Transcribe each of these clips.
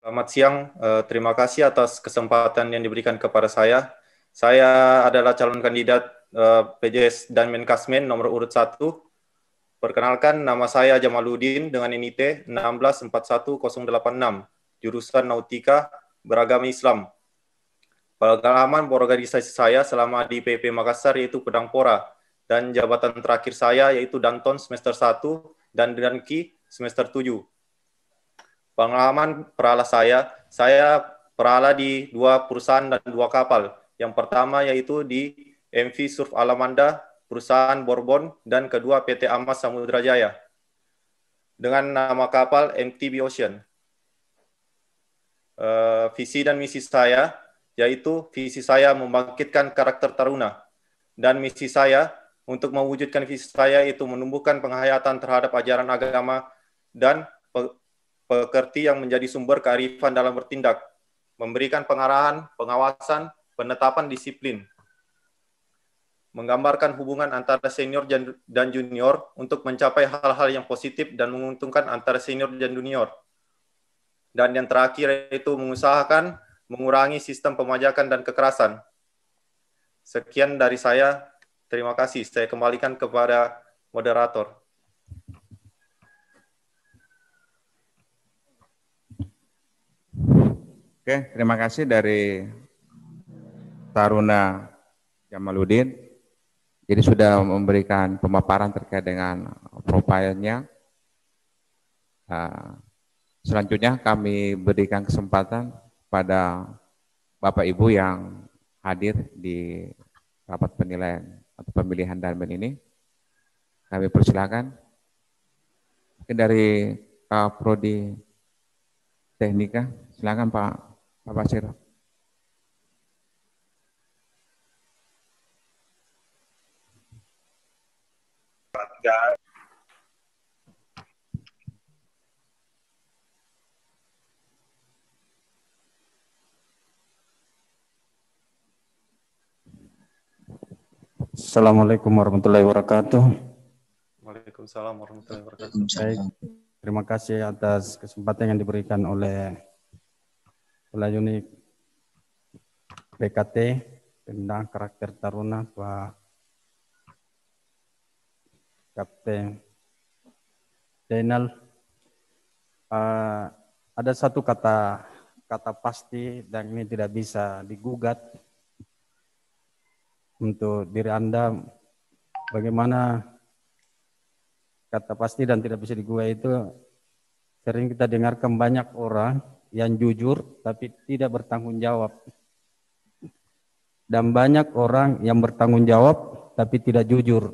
Selamat siang, terima kasih atas kesempatan yang diberikan kepada saya. Saya adalah calon kandidat PJS dan Menkasmen nomor urut 1. Perkenalkan, nama saya Jamaluddin dengan NIT 1641086, jurusan Nautika, beragama Islam. Pengalaman berorganisasi saya selama di PP Makassar yaitu Pedangpora, dan jabatan terakhir saya yaitu Danton semester 1 dan Danki semester 7. Pengalaman perala saya perala di 2 perusahaan dan 2 kapal. Yang pertama yaitu di MV Surf Alamanda, perusahaan Bourbon, dan kedua PT Amas Samudra Jaya, dengan nama kapal MTB Ocean. Visi dan misi saya, yaitu visi saya membangkitkan karakter taruna, dan misi saya untuk mewujudkan visi saya itu menumbuhkan penghayatan terhadap ajaran agama dan pekerti yang menjadi sumber kearifan dalam bertindak, memberikan pengarahan, pengawasan, penetapan disiplin, menggambarkan hubungan antara senior dan junior untuk mencapai hal-hal yang positif dan menguntungkan antara senior dan junior. Dan yang terakhir yaitu mengusahakan mengurangi sistem pemajakan dan kekerasan. Sekian dari saya. Terima kasih. Saya kembalikan kepada moderator. Oke, terima kasih dari Taruna Jamaluddin. Jadi sudah memberikan pemaparan terkait dengan profilnya. Selanjutnya kami berikan kesempatan pada Bapak Ibu yang hadir di rapat penilaian atau pemilihan Danmen ini. Kami persilakan. Mungkin dari Prodi Teknika, silakan Pak Basir. Assalamualaikum warahmatullahi wabarakatuh. Waalaikumsalam warahmatullahi wabarakatuh. Baik, terima kasih atas kesempatan yang diberikan oleh unit BKT tentang karakter taruna Pak Kapten Zainal. Ada satu kata pasti dan ini tidak bisa digugat untuk diri Anda. Bagaimana kata pasti dan tidak bisa digugat itu sering kita dengarkan banyak orang yang jujur tapi tidak bertanggung jawab. Dan banyak orang yang bertanggung jawab tapi tidak jujur.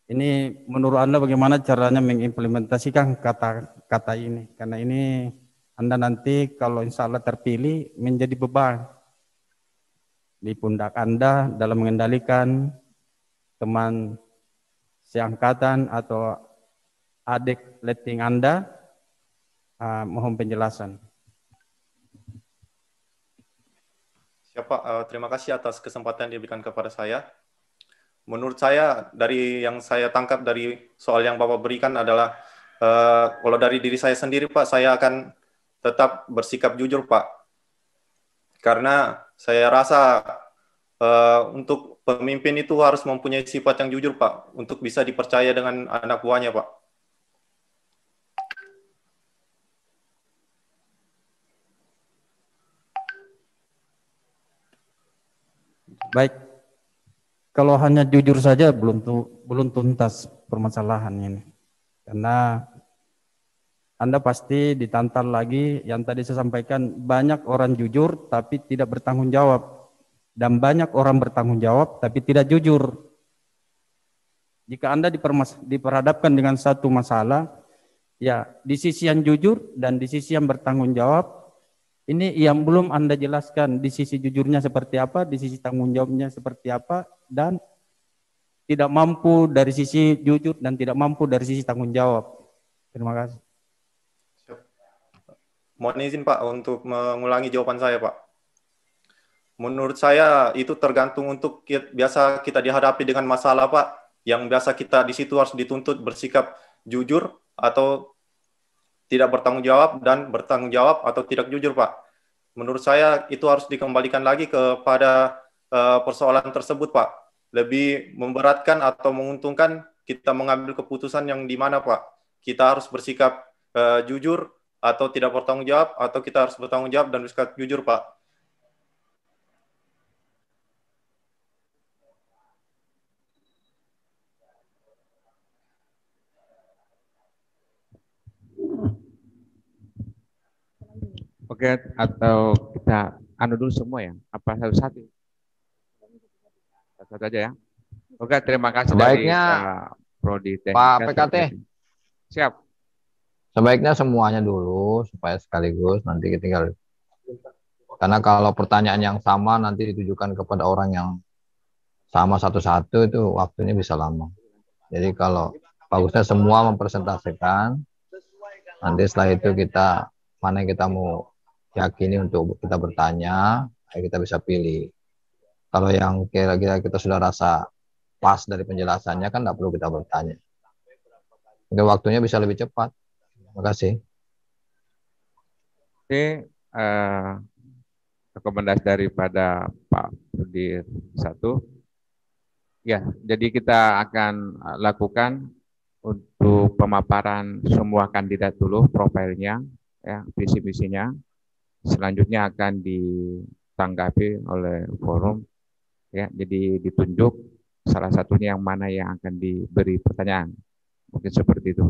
Ini menurut Anda bagaimana caranya mengimplementasikan kata ini? Karena ini Anda nanti kalau insya Allah terpilih menjadi beban di pundak Anda dalam mengendalikan teman seangkatan atau adik letting Anda. Mohon penjelasan. Terima kasih atas kesempatan yang diberikan kepada saya. Menurut saya, dari yang saya tangkap dari soal yang Bapak berikan adalah, kalau dari diri saya sendiri, Pak, saya akan tetap bersikap jujur, Pak. Karena saya rasa untuk pemimpin itu harus mempunyai sifat yang jujur, Pak, untuk bisa dipercaya dengan anak buahnya, Pak. Baik, kalau hanya jujur saja belum tuntas permasalahan ini. Karena Anda pasti ditantang lagi yang tadi saya sampaikan, banyak orang jujur tapi tidak bertanggung jawab. Dan banyak orang bertanggung jawab tapi tidak jujur. Jika Anda diperhadapkan dengan satu masalah, ya di sisi yang jujur dan di sisi yang bertanggung jawab, ini yang belum Anda jelaskan di sisi jujurnya seperti apa, di sisi tanggung jawabnya seperti apa, dan tidak mampu dari sisi jujur dan tidak mampu dari sisi tanggung jawab. Terima kasih. Mohon izin, Pak, untuk mengulangi jawaban saya, Pak. Menurut saya itu tergantung untuk biasa kita dihadapi dengan masalah, Pak, yang biasa kita di situ harus dituntut bersikap jujur atau tidak bertanggung jawab dan bertanggung jawab atau tidak jujur, Pak. Menurut saya itu harus dikembalikan lagi kepada persoalan tersebut, Pak. Lebih memberatkan atau menguntungkan kita mengambil keputusan yang di mana, Pak. Kita harus bersikap jujur atau tidak bertanggung jawab, atau kita harus bertanggung jawab dan bersikap jujur, Pak. Oke, atau kita anu dulu semua ya? Apa satu-satu? Satu-satu aja ya. Oke, terima kasih Sebaiknya, dari Prodi Pak Teknika. PKT, Siap. sebaiknya semuanya dulu supaya sekaligus nanti kita tinggal. Karena kalau pertanyaan yang sama nanti ditujukan kepada orang yang sama satu-satu itu waktunya bisa lama. Jadi kalau bagusnya semua mempresentasikan, nanti setelah itu kita mana yang kita mau yakini untuk kita bertanya, kita bisa pilih. Kalau yang kira-kira kita sudah rasa pas dari penjelasannya kan tidak perlu kita bertanya. Mungkin waktunya bisa lebih cepat. Terima kasih. Oke, rekomendasi daripada Pak Sudir satu. Ya, jadi kita akan lakukan untuk pemaparan semua kandidat dulu profilnya, ya, visi misinya. Selanjutnya akan ditanggapi oleh forum, ya. Jadi ditunjuk salah satunya yang mana yang akan diberi pertanyaan. Mungkin seperti itu.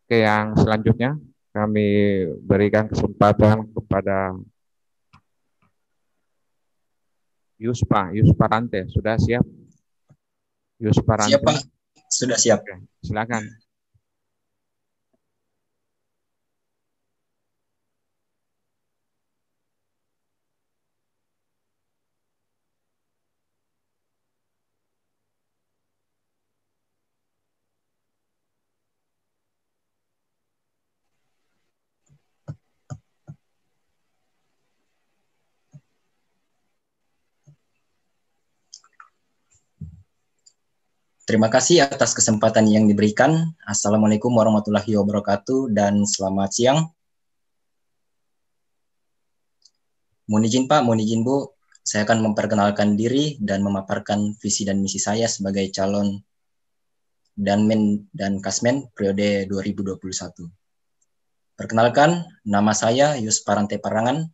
Oke, yang selanjutnya kami berikan kesempatan kepada Yusparante. Sudah siap? Yusparante. Siap, Pak. Sudah siap. Oke, silakan. Terima kasih atas kesempatan yang diberikan. Assalamualaikum warahmatullahi wabarakatuh dan selamat siang. Mohon izin Pak, mohon izin Bu, saya akan memperkenalkan diri dan memaparkan visi dan misi saya sebagai calon Danmen dan Kasmen periode 2021. Perkenalkan, nama saya Yusparante Parangan,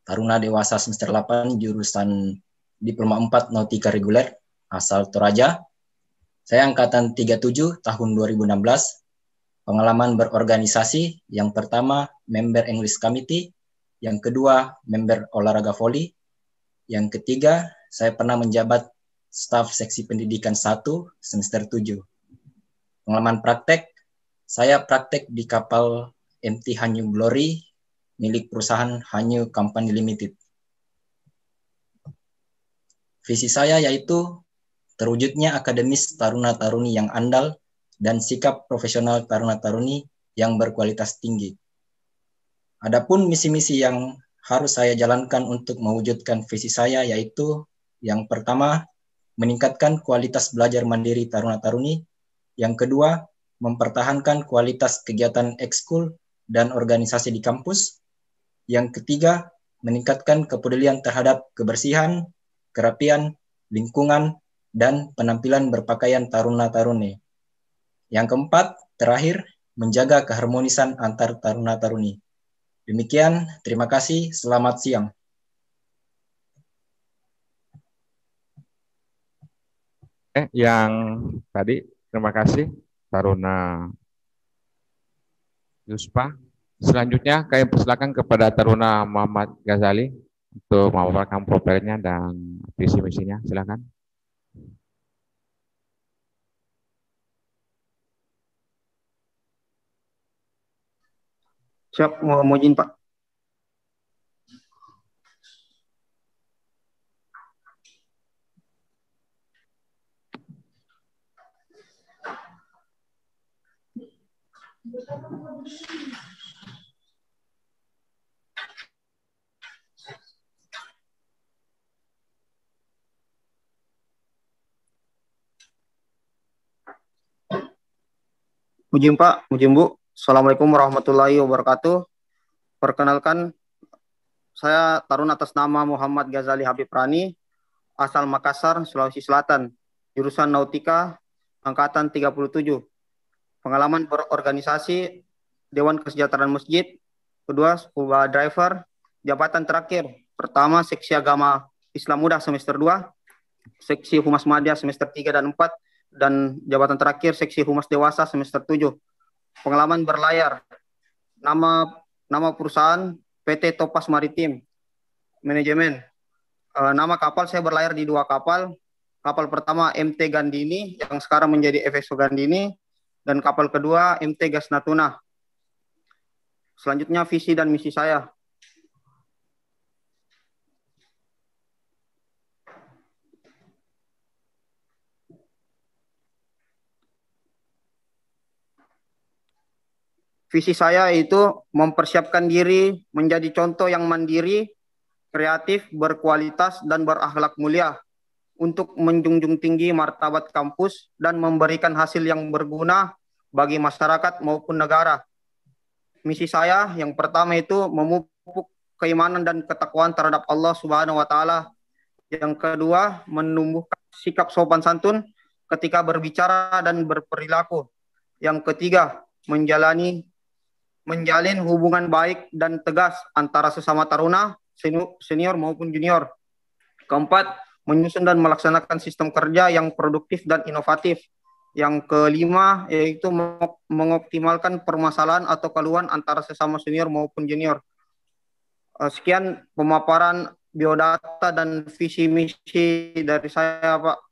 Taruna Dewasa semester 8 jurusan Diploma 4 Nautika Reguler, asal Toraja. Saya angkatan 37 tahun 2016. Pengalaman berorganisasi, yang pertama member English Committee, yang kedua member olahraga voli, yang ketiga saya pernah menjabat staf seksi pendidikan 1 semester 7. Pengalaman praktek, saya praktek di kapal MT Hanyu Glory milik perusahaan Hanyu Company Limited. Visi saya yaitu terwujudnya akademis taruna-taruni yang andal dan sikap profesional taruna-taruni yang berkualitas tinggi. Adapun misi-misi yang harus saya jalankan untuk mewujudkan visi saya yaitu yang pertama, meningkatkan kualitas belajar mandiri taruna-taruni. Yang kedua, mempertahankan kualitas kegiatan ekskul dan organisasi di kampus. Yang ketiga, meningkatkan kepedulian terhadap kebersihan, kerapian, lingkungan, dan penampilan berpakaian taruna-taruni. Yang keempat, terakhir, menjaga keharmonisan antar taruna-taruni. Demikian, terima kasih, selamat siang. Yang tadi, terima kasih, Taruna Yuspa. Selanjutnya, kami persilakan kepada Taruna Muhammad Ghazali untuk memaparkan profilnya dan visi misinya. Silakan. Siap, mau izin Pak. Mujim Pak, mujim Bu. Assalamualaikum warahmatullahi wabarakatuh. Perkenalkan, saya taruna atas nama Muhammad Ghazali Habib Rani, asal Makassar, Sulawesi Selatan, jurusan Nautika, angkatan 37. Pengalaman berorganisasi, Dewan Kesejahteraan Masjid, kedua scuba driver, jabatan terakhir, pertama seksi agama Islam Muda semester 2, seksi Humas Madya semester 3 dan 4, dan jabatan terakhir seksi Humas Dewasa semester 7. Pengalaman berlayar, nama perusahaan PT Topas Maritim, manajemen. Nama kapal saya berlayar di 2 kapal. Kapal pertama MT Gandini yang sekarang menjadi FSO Gandini, dan kapal kedua MT Gas Natuna. Selanjutnya visi dan misi saya. Visi saya itu mempersiapkan diri menjadi contoh yang mandiri, kreatif, berkualitas, dan berakhlak mulia untuk menjunjung tinggi martabat kampus dan memberikan hasil yang berguna bagi masyarakat maupun negara. Misi saya yang pertama itu memupuk keimanan dan ketakwaan terhadap Allah Subhanahu wa taala. Yang kedua, menumbuhkan sikap sopan santun ketika berbicara dan berperilaku. Yang ketiga, menjalin hubungan baik dan tegas antara sesama taruna, senior maupun junior. Keempat, menyusun dan melaksanakan sistem kerja yang produktif dan inovatif. Yang kelima, yaitu mengoptimalkan permasalahan atau keluhan antara sesama senior maupun junior. Sekian pemaparan biodata dan visi misi dari saya, Pak.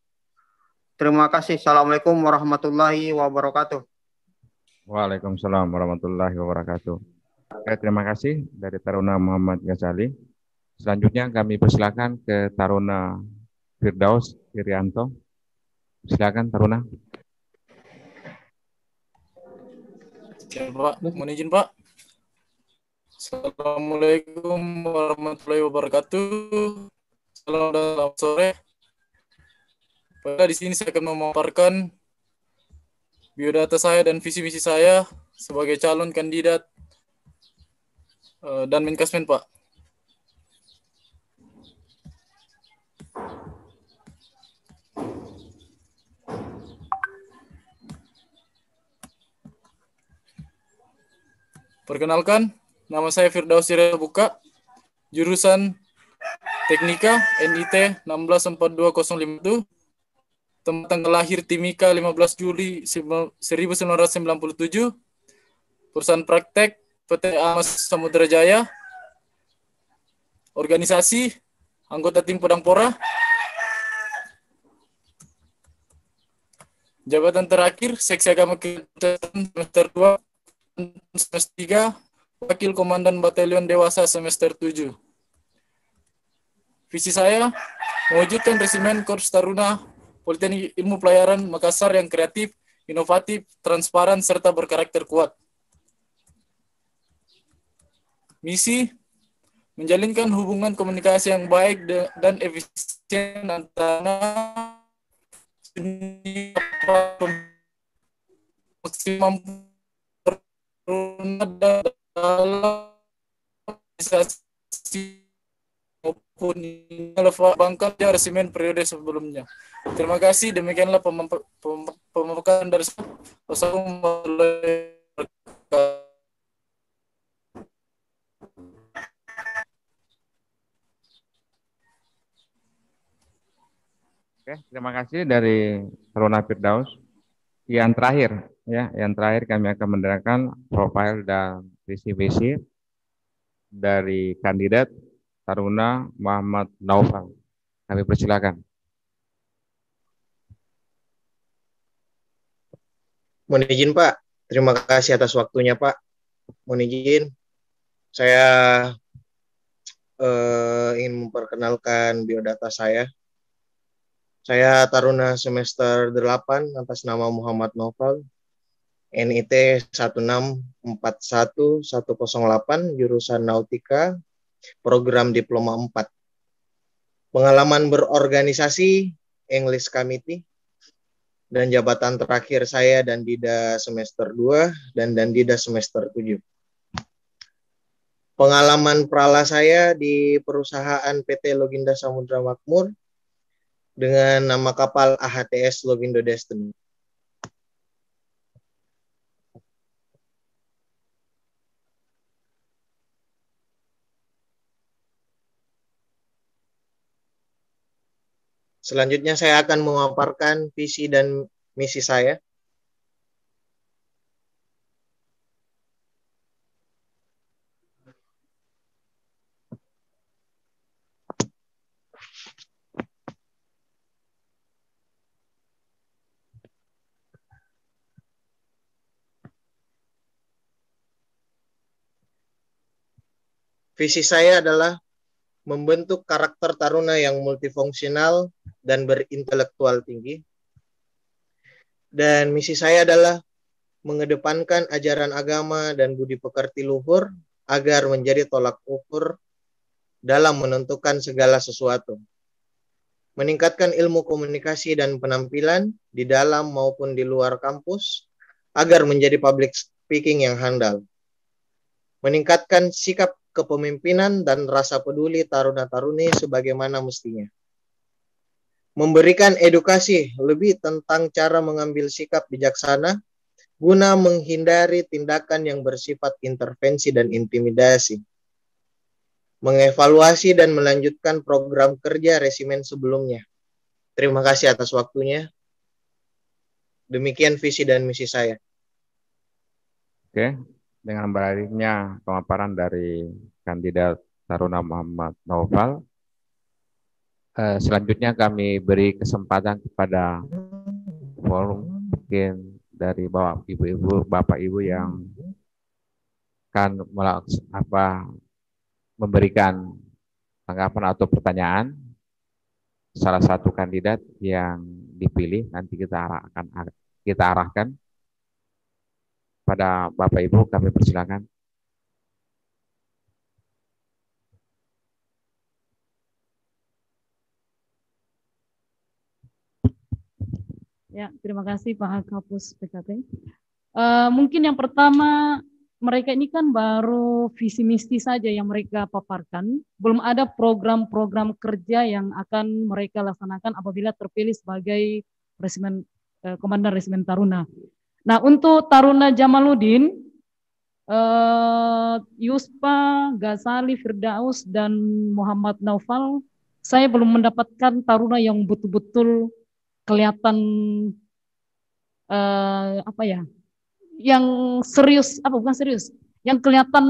Terima kasih. Assalamualaikum warahmatullahi wabarakatuh. Waalaikumsalam warahmatullahi wabarakatuh. Terima kasih dari Taruna Muhammad Ghazali. Selanjutnya kami persilakan ke Taruna Firdaus Irianto. Silakan Taruna. Ya, Pak, mohon izin Pak. Assalamualaikum warahmatullahi wabarakatuh. Selamat sore. Pada di sini saya akan memaparkan biodata saya dan visi misi saya sebagai calon kandidat dan Menkasmen, Pak. Perkenalkan, nama saya Firdaus Irianto Buka, jurusan Teknika NIT 1642051, tempat tanggal lahir Timika 15 Juli 1997, perusahaan praktek PT Amas Samudra Jaya, organisasi anggota tim Pedangpora, jabatan terakhir seksi agama semester 2 semester 3, wakil komandan batalion dewasa semester 7. Visi saya mewujudkan resimen Korps Taruna Politeknik Ilmu Pelayaran Makassar yang kreatif, inovatif, transparan, serta berkarakter kuat. Misi menjalinkan hubungan komunikasi yang baik dan efisien antara maksimal dalam organisasi maupun bangkal resimen periode sebelumnya. Terima kasih, demikianlah pemaparan dari saya. Wassalamualaikum. Oke, terima kasih dari Taruna Firdaus. Yang terakhir kami akan mendengarkan profil dan visi-visi dari kandidat Taruna Muhammad Naufal. Kami persilakan. Mohon izin Pak, terima kasih atas waktunya Pak. Mohon izin, saya ingin memperkenalkan biodata saya. Saya Taruna semester 8 atas nama Muhammad Naufal, NIT 1641108, jurusan Nautika, program Diploma 4. Pengalaman berorganisasi, English Committee, dan jabatan terakhir saya dan Dida semester 2 dan Dida semester 7. Pengalaman prala saya di perusahaan PT Loginda Samudra Makmur dengan nama kapal AHTS Logindo Destiny. Selanjutnya saya akan memaparkan visi dan misi saya. Visi saya adalah membentuk karakter taruna yang multifungsional dan berintelektual tinggi. Dan misi saya adalah mengedepankan ajaran agama dan budi pekerti luhur agar menjadi tolak ukur dalam menentukan segala sesuatu. Meningkatkan ilmu komunikasi dan penampilan di dalam maupun di luar kampus agar menjadi public speaking yang handal. Meningkatkan sikap kepemimpinan dan rasa peduli taruna-taruni sebagaimana mestinya. Memberikan edukasi lebih tentang cara mengambil sikap bijaksana guna menghindari tindakan yang bersifat intervensi dan intimidasi. Mengevaluasi dan melanjutkan program kerja resimen sebelumnya. Terima kasih atas waktunya. Demikian visi dan misi saya. Oke, dengan berakhirnya pemaparan dari kandidat Taruna Muhammad Naufal, selanjutnya kami beri kesempatan kepada forum mungkin dari Bapak Ibu yang akan memberikan tanggapan atau pertanyaan salah satu kandidat yang dipilih. Nanti kita arahkan pada Bapak Ibu, kami persilakan. Ya, terima kasih Pak Kapus PKT. Mungkin yang pertama, mereka ini kan baru visi misi saja yang mereka paparkan. Belum ada program-program kerja yang akan mereka laksanakan apabila terpilih sebagai Komandan Resimen Taruna. Nah, untuk Taruna Jamaluddin, Yuspa, Ghazali, Firdaus, dan Muhammad Naufal, saya belum mendapatkan taruna yang betul-betul kelihatan yang serius, bukan serius, yang kelihatan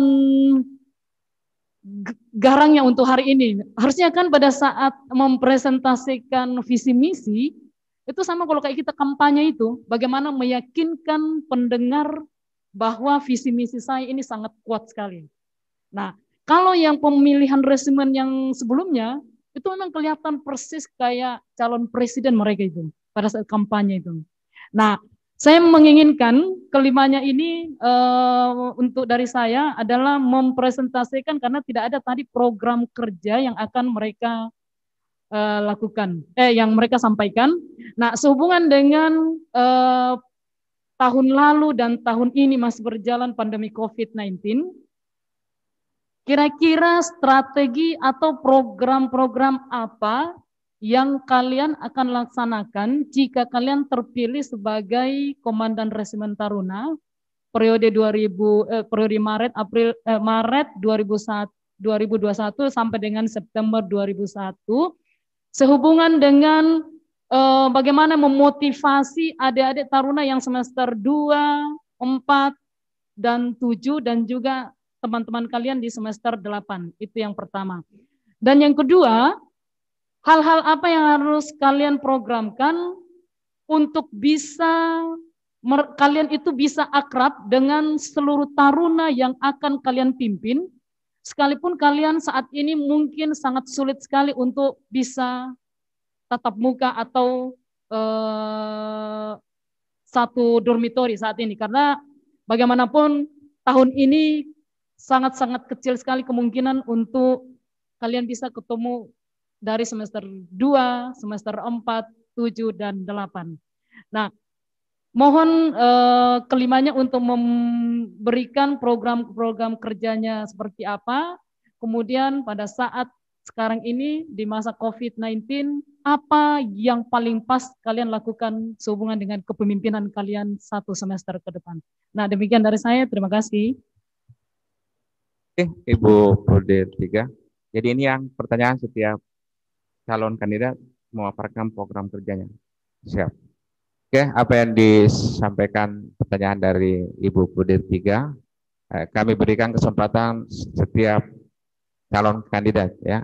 garangnya untuk hari ini. Harusnya kan pada saat mempresentasikan visi misi, itu sama kalau kayak kita kampanye itu, bagaimana meyakinkan pendengar bahwa visi misi saya ini sangat kuat sekali. Nah, kalau yang pemilihan resimen yang sebelumnya, itu memang kelihatan persis kayak calon presiden mereka itu, pada saat kampanye itu. Nah, saya menginginkan kelimanya ini untuk dari saya adalah mempresentasikan, karena tidak ada tadi program kerja yang akan mereka yang mereka sampaikan. Nah, sehubungan dengan tahun lalu dan tahun ini masih berjalan pandemi COVID-19, kira-kira strategi atau program-program apa yang kalian akan laksanakan jika kalian terpilih sebagai Komandan Resimen Taruna periode Maret 2021 sampai dengan September 2001, sehubungan dengan bagaimana memotivasi adik-adik taruna yang semester 2, 4, dan 7, dan juga teman-teman kalian di semester 8. Itu yang pertama. Dan yang kedua, hal-hal apa yang harus kalian programkan untuk bisa kalian itu bisa akrab dengan seluruh taruna yang akan kalian pimpin, sekalipun kalian saat ini mungkin sangat sulit sekali untuk bisa tatap muka atau satu dormitori saat ini, karena bagaimanapun tahun ini sangat-sangat kecil sekali kemungkinan untuk kalian bisa ketemu dari semester 2, semester 4, 7, dan 8. Nah, mohon kelimanya untuk memberikan program-program kerjanya seperti apa. Kemudian pada saat sekarang ini di masa COVID-19, apa yang paling pas kalian lakukan sehubungan dengan kepemimpinan kalian 1 semester ke depan. Nah, demikian dari saya. Terima kasih. Oke, Ibu Prodel 3. Jadi ini yang pertanyaan setiap calon kandidat memaparkan program kerjanya. Siap. Oke, apa yang disampaikan pertanyaan dari Ibu Prodel 3, kami berikan kesempatan setiap calon kandidat ya.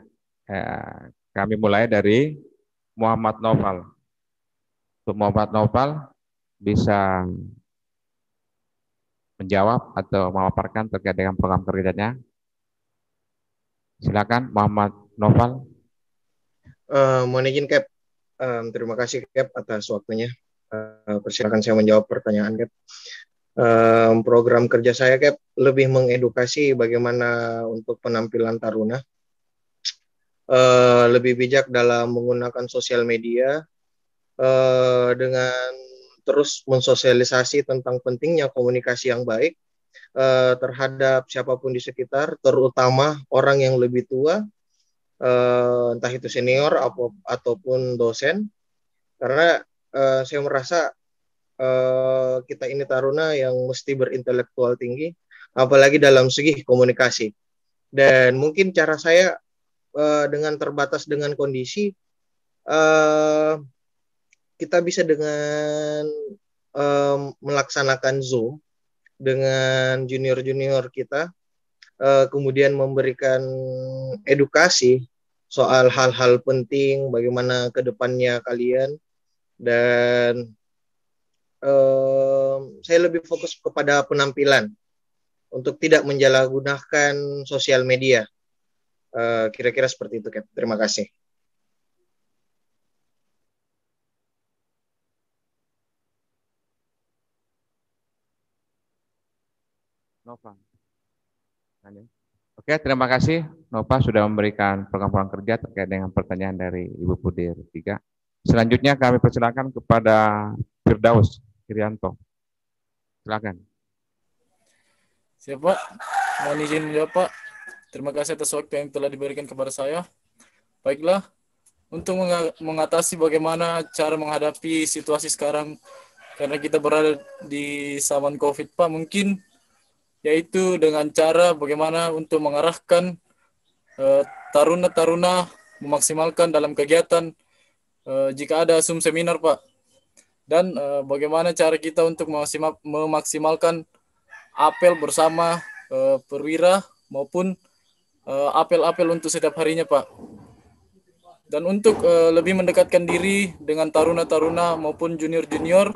Kami mulai dari Muhammad Noval. Untuk Muhammad Noval bisa menjawab atau memaparkan terkait dengan program kerjanya. Silakan Muhammad Noval. Mohon izin Cap. Terima kasih Cap atas waktunya. Persilakan saya menjawab pertanyaan Cap. Program kerja saya Cap lebih mengedukasi bagaimana untuk penampilan taruna, lebih bijak dalam menggunakan sosial media, dengan terus mensosialisasi tentang pentingnya komunikasi yang baik terhadap siapapun di sekitar, terutama orang yang lebih tua, entah itu senior ataupun dosen, karena saya merasa kita ini taruna yang mesti berintelektual tinggi, apalagi dalam segi komunikasi. Dan mungkin cara saya dengan terbatas dengan kondisi, kita bisa dengan melaksanakan Zoom dengan junior-junior kita, kemudian memberikan edukasi soal hal-hal penting, bagaimana ke depannya kalian, dan saya lebih fokus kepada penampilan untuk tidak mensalahgunakan sosial media. Kira-kira seperti itu, Cap. Terima kasih. Nova. Oke, terima kasih Nova sudah memberikan program-program kerja terkait dengan pertanyaan dari Ibu Pudir 3. Selanjutnya kami persilakan kepada Firdaus Irianto. Silakan. Siapa? Mohon izin menjawab Pak. Terima kasih atas waktu yang telah diberikan kepada saya. Baiklah, untuk mengatasi bagaimana cara menghadapi situasi sekarang, karena kita berada di zaman COVID Pak, mungkin yaitu dengan cara bagaimana untuk mengarahkan taruna-taruna memaksimalkan dalam kegiatan jika ada Zoom seminar Pak. Dan bagaimana cara kita untuk memaksimalkan apel bersama perwira maupun apel-apel untuk setiap harinya Pak. Dan untuk lebih mendekatkan diri dengan taruna-taruna maupun junior-junior,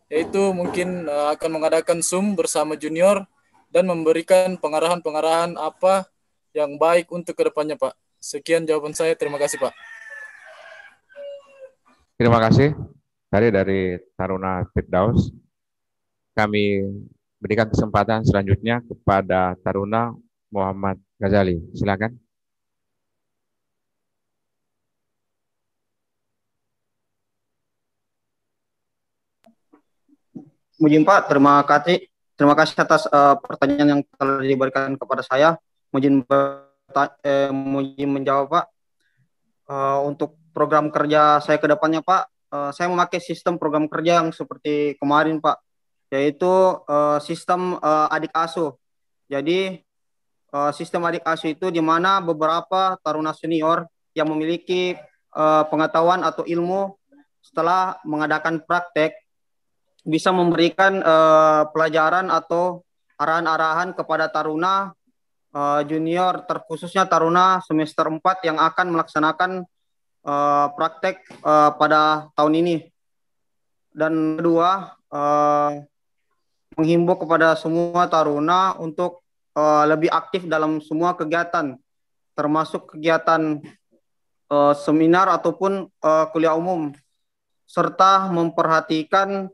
yaitu mungkin akan mengadakan Zoom bersama junior dan memberikan pengarahan-pengarahan apa yang baik untuk kedepannya Pak. Sekian jawaban saya, terima kasih Pak. Terima kasih. Tadi dari Taruna Firdaus, kami berikan kesempatan selanjutnya kepada Taruna Muhammad Ghazali. Silakan. Mujin Pak, terima kasih atas pertanyaan yang telah diberikan kepada saya. Mujin menjawab Pak. Untuk program kerja saya ke depannya Pak, saya memakai sistem program kerja yang seperti kemarin Pak, yaitu sistem adik asuh. Jadi sistem adik asuh itu di mana beberapa taruna senior yang memiliki pengetahuan atau ilmu setelah mengadakan praktek bisa memberikan pelajaran atau arahan-arahan kepada taruna junior, terkhususnya taruna semester 4 yang akan melaksanakan praktek pada tahun ini. Dan kedua, menghimbau kepada semua taruna untuk lebih aktif dalam semua kegiatan, termasuk kegiatan seminar ataupun kuliah umum, serta memperhatikan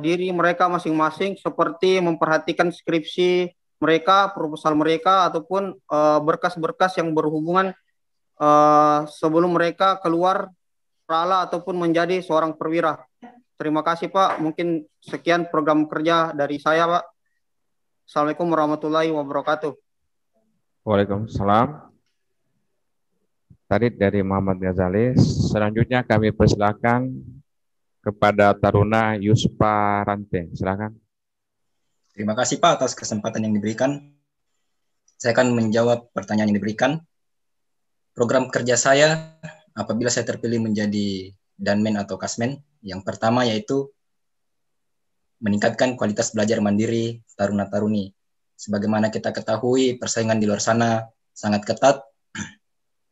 diri mereka masing-masing, seperti memperhatikan skripsi mereka, proposal mereka, ataupun berkas-berkas yang berhubungan sebelum mereka keluar rala ataupun menjadi seorang perwira. Terima kasih Pak. Mungkin sekian program kerja dari saya Pak. Assalamualaikum warahmatullahi wabarakatuh. Waalaikumsalam. Tadi dari Muhammad Ghazali. Selanjutnya kami persilakan kepada Taruna Yuspa Rante. Silakan. Terima kasih Pak atas kesempatan yang diberikan. Saya akan menjawab pertanyaan yang diberikan. Program kerja saya apabila saya terpilih menjadi Danmen atau Kasmen, yang pertama yaitu meningkatkan kualitas belajar mandiri taruna-taruni. Sebagaimana kita ketahui, persaingan di luar sana sangat ketat,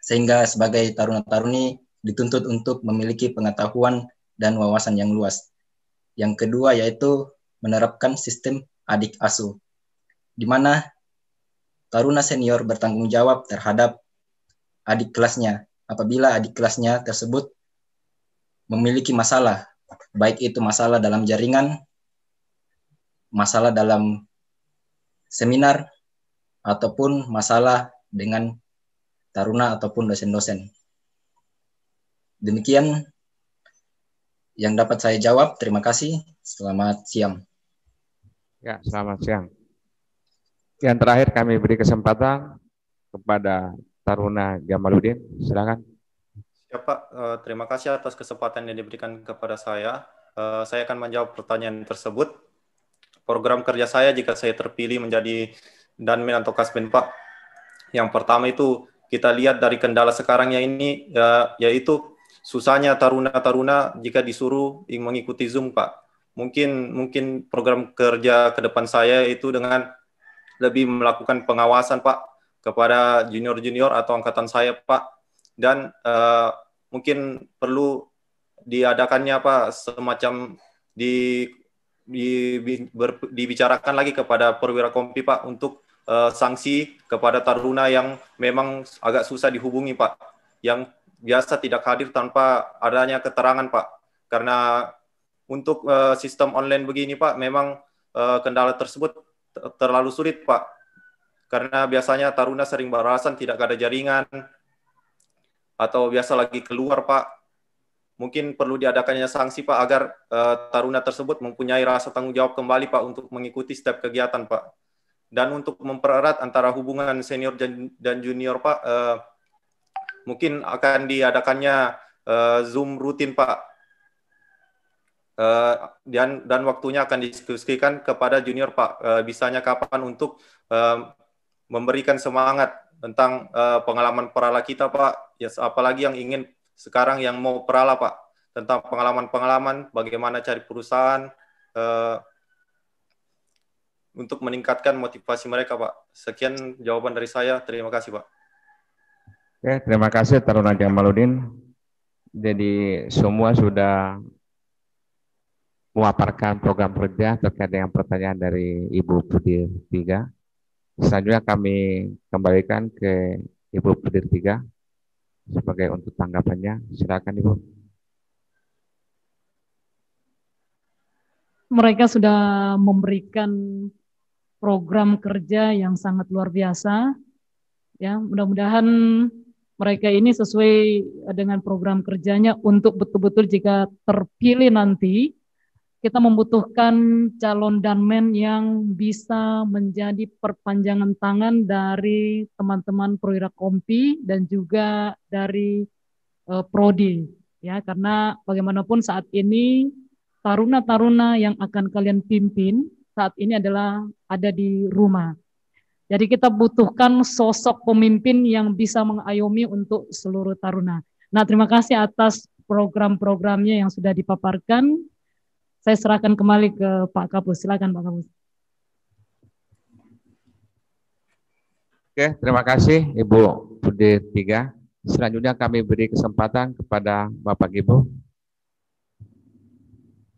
sehingga sebagai taruna-taruni dituntut untuk memiliki pengetahuan dan wawasan yang luas. Yang kedua yaitu menerapkan sistem adik asuh, di mana taruna senior bertanggung jawab terhadap adik kelasnya apabila adik kelasnya tersebut memiliki masalah, baik itu masalah dalam jaringan, masalah dalam seminar, ataupun masalah dengan taruna ataupun dosen-dosen. Demikian yang dapat saya jawab. Terima kasih. Selamat siang. Ya, selamat siang. Yang terakhir kami beri kesempatan kepada Taruna Jamaluddin. Silakan. Ya Pak, terima kasih atas kesempatan yang diberikan kepada saya. Saya akan menjawab pertanyaan tersebut. Program kerja saya jika saya terpilih menjadi Danmen atau Kasmen Pak. Yang pertama itu kita lihat dari kendala sekarangnya ini, yaitu susahnya taruna-taruna jika disuruh mengikuti Zoom Pak. Mungkin program kerja ke depan saya itu dengan lebih melakukan pengawasan Pak kepada junior-junior atau angkatan saya Pak, dan mungkin perlu diadakannya Pak semacam dibicarakan lagi kepada perwira kompi Pak untuk sanksi kepada taruna yang memang agak susah dihubungi Pak, yang biasa tidak hadir tanpa adanya keterangan Pak. Karena untuk sistem online begini Pak, memang kendala tersebut terlalu sulit Pak, karena biasanya taruna sering beralasan tidak ada jaringan atau biasa lagi keluar Pak. Mungkin perlu diadakannya sanksi Pak agar taruna tersebut mempunyai rasa tanggung jawab kembali Pak untuk mengikuti setiap kegiatan Pak. Dan untuk mempererat antara hubungan senior dan junior Pak, mungkin akan diadakannya Zoom rutin Pak. Dan waktunya akan didiskusikan kepada junior Pak, bisanya kapan untuk memberikan semangat tentang pengalaman perala kita Pak, ya, apalagi yang ingin sekarang yang mau perala Pak, tentang pengalaman-pengalaman bagaimana cari perusahaan untuk meningkatkan motivasi mereka Pak. Sekian jawaban dari saya, terima kasih Pak. Oke, terima kasih Taruna Jamaluddin. Jadi semua sudah memaparkan program kerja terkait dengan pertanyaan dari Ibu Pudir 3. Selanjutnya kami kembalikan ke Ibu Pudir 3 sebagai untuk tanggapannya. Silakan Ibu. Mereka sudah memberikan program kerja yang sangat luar biasa. Ya, mudah-mudahan mereka ini sesuai dengan program kerjanya untuk betul-betul jika terpilih nanti kita membutuhkan calon danmen yang bisa menjadi perpanjangan tangan dari teman-teman perwira kompi dan juga dari prodi, ya, karena bagaimanapun saat ini taruna-taruna yang akan kalian pimpin saat ini adalah ada di rumah. Jadi kita butuhkan sosok pemimpin yang bisa mengayomi untuk seluruh taruna. Nah, terima kasih atas program-programnya yang sudah dipaparkan. Saya serahkan kembali ke Pak Kapus. Silakan Pak Kapus. Oke, terima kasih Ibu Pudir 3. Selanjutnya kami beri kesempatan kepada Bapak Ibu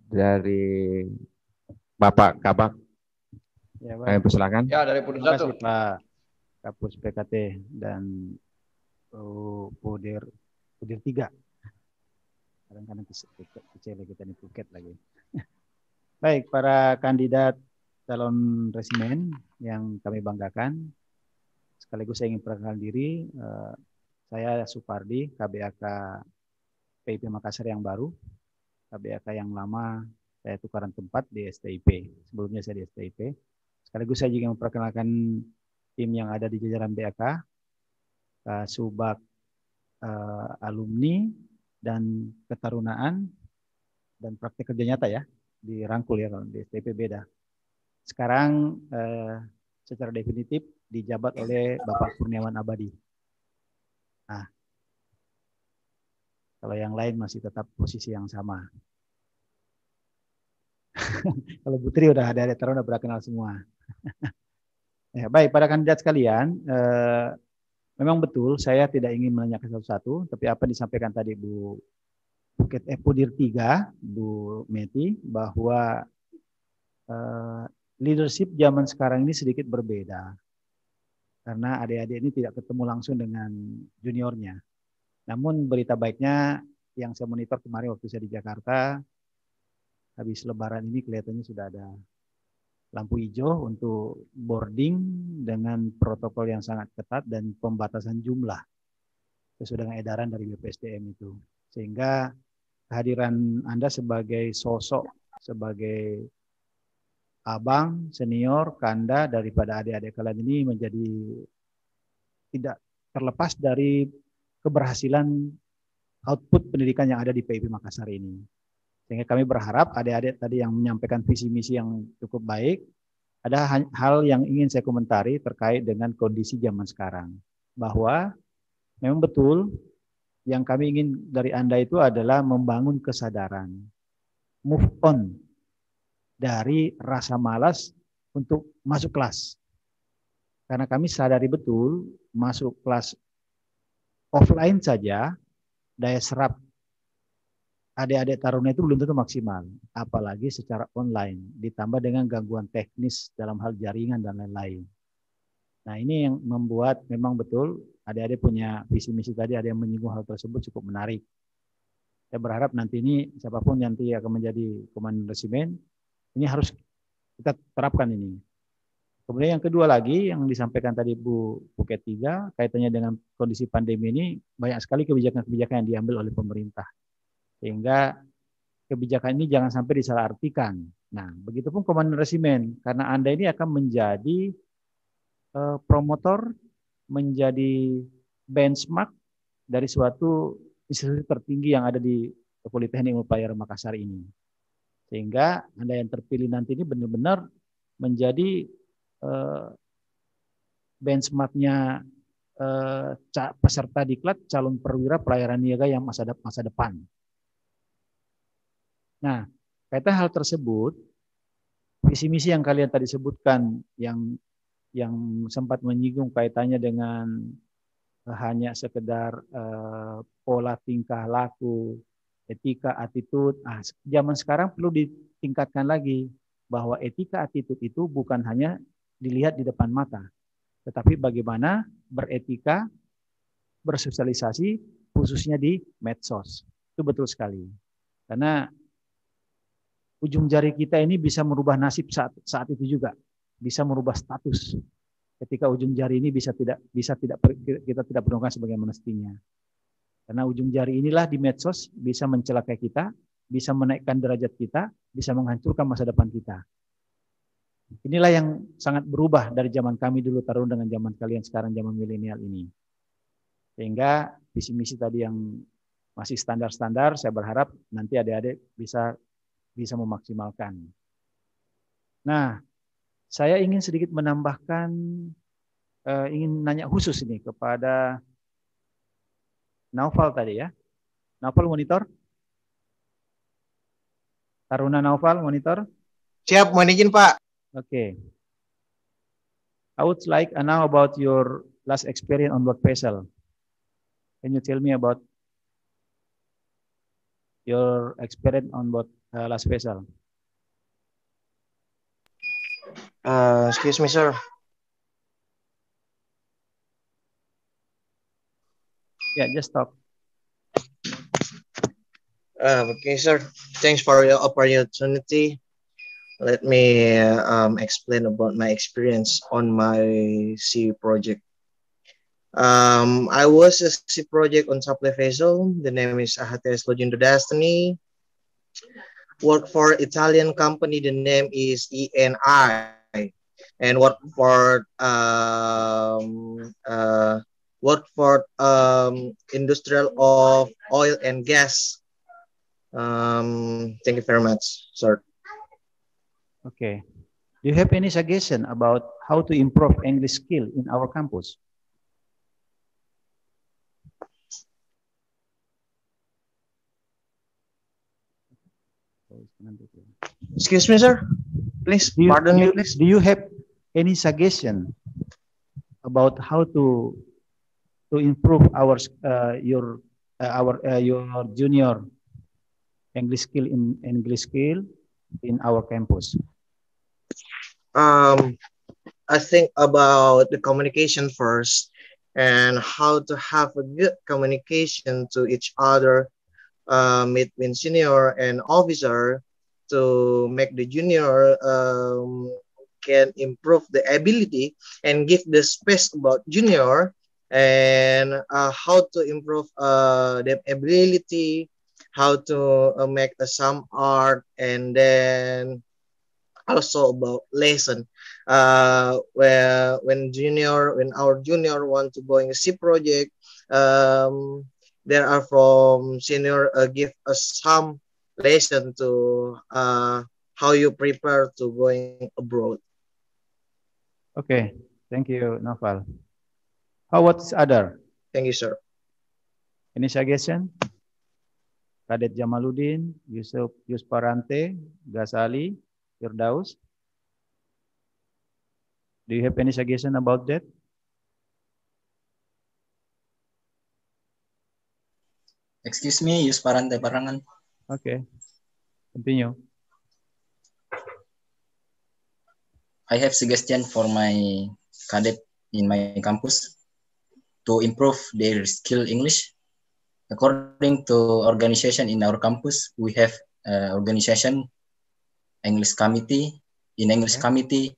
dari Bapak Kabak. Ya, Kami persilakan. Ya, dari Pudir 1. Terima kasih Pak Kapus PKT dan Pudir 3. Kadang-kadang kecil kita di Phuket lagi. Baik, para kandidat calon resimen yang kami banggakan, sekaligus saya ingin perkenalkan diri. Saya Supardi, KBAK PIP Makassar yang baru. BAK yang lama saya tukaran tempat di STIP. Sebelumnya saya di STIP. Sekaligus saya juga memperkenalkan tim yang ada di jajaran BAK, Subak alumni dan ketarunaan dan praktek kerja nyata ya, dirangkul ya, kalau di STIP beda. Sekarang secara definitif dijabat oleh Bapak Kurniawan Abadi. Nah, kalau yang lain masih tetap posisi yang sama. Kalau Putri udah ada taruna udah kenal semua. Ya, baik, pada kandidat sekalian, memang betul saya tidak ingin menanyakan satu-satu, tapi apa disampaikan tadi Bu Pudir 3, Bu Meti, bahwa leadership zaman sekarang ini sedikit berbeda. Karena adik-adik ini tidak ketemu langsung dengan juniornya. Namun berita baiknya yang saya monitor kemarin waktu saya di Jakarta, habis lebaran ini kelihatannya sudah ada lampu hijau untuk boarding dengan protokol yang sangat ketat dan pembatasan jumlah sesuai dengan edaran dari BPSDM itu. Sehingga kehadiran Anda sebagai sosok, sebagai abang, senior, kanda daripada adik-adik kalian ini menjadi tidak terlepas dari keberhasilan output pendidikan yang ada di PIP Makassar ini. Sehingga kami berharap adik-adik tadi yang menyampaikan visi misi yang cukup baik, ada hal yang ingin saya komentari terkait dengan kondisi zaman sekarang. Bahwa memang betul yang kami ingin dari Anda itu adalah membangun kesadaran, move on dari rasa malas untuk masuk kelas. Karena kami sadari betul masuk kelas offline saja daya serap adik-adik taruna itu belum tentu maksimal, apalagi secara online, ditambah dengan gangguan teknis dalam hal jaringan dan lain-lain. Nah, ini yang membuat memang betul adik-adik punya visi misi tadi, ada yang menyinggung hal tersebut cukup menarik. Saya berharap nanti ini siapapun nanti akan menjadi komandan resimen, ini harus kita terapkan ini. Kemudian yang kedua lagi yang disampaikan tadi Bu Puket 3, kaitannya dengan kondisi pandemi ini, banyak sekali kebijakan-kebijakan yang diambil oleh pemerintah. Sehingga kebijakan ini jangan sampai disalahartikan. Nah, begitupun komandan resimen, karena Anda ini akan menjadi promotor, menjadi benchmark dari suatu institusi tertinggi yang ada di Politeknik Mulpayar Makassar ini. Sehingga Anda yang terpilih nanti ini benar-benar menjadi benchmarknya peserta diklat calon perwira pelayaran niaga yang masa depan. Nah, kaitan hal tersebut, visi misi yang kalian tadi sebutkan yang sempat menyinggung kaitannya dengan hanya sekedar pola tingkah laku, etika, attitude. Zaman sekarang perlu ditingkatkan lagi bahwa etika, attitude itu bukan hanya dilihat di depan mata, tetapi bagaimana beretika, bersosialisasi, khususnya di medsos. Itu betul sekali. Karena ujung jari kita ini bisa merubah nasib saat itu juga, bisa merubah status. Ketika ujung jari ini kita tidak pergunakan sebagaimana mestinya. Karena ujung jari inilah di medsos bisa mencelakai kita, bisa menaikkan derajat kita, bisa menghancurkan masa depan kita. Inilah yang sangat berubah dari zaman kami dulu taruna dengan zaman kalian sekarang zaman milenial ini. Sehingga visi misi tadi yang masih standar-standar, saya berharap nanti adik-adik bisa memaksimalkan. Nah, saya ingin sedikit menambahkan, ingin nanya khusus ini kepada Naufal tadi ya. Naufal monitor? Taruna Naufal monitor? Siap, mohon izin Pak. Okay. I would like to know about your last experience on board vessel. Can you tell me about your experience on board last vessel? Excuse me, sir. Yeah, just talk. Okay, sir. Thanks for your opportunity. Let me explain about my experience on my sea project. I was a sea project on supply vessel. The name is AHTS Logindo Destiny. Work for Italian company, the name is ENI, and work for industrial of oil and gas. Thank you very much, sir. Okay. Do you have any suggestion about how to improve English skill in our campus? Excuse me, sir. Please, pardon me, please. Do you have any suggestion about how to improve our your junior English skill in our campus? I think about the communication first and how to have a good communication to each other, between senior and officer, to make the junior can improve the ability and give the space about junior, and how to improve the ability, how to make some art, and then also about lesson, where when our junior want to go in a C project, there are from senior give us some lesson to how you prepare to going abroad. Okay, thank you, Noval. How about other? Thank you, sir. Any suggestion? Kadet Jamaluddin, Yusuf Yusparante, Ghazali, Firdaus. Do you have any suggestion about that? Excuse me, Yusparante Parangan. Okay, continue. I have suggestion for my cadet in my campus to improve their skill English. According to organization in our campus, we have organization English committee. In English committee,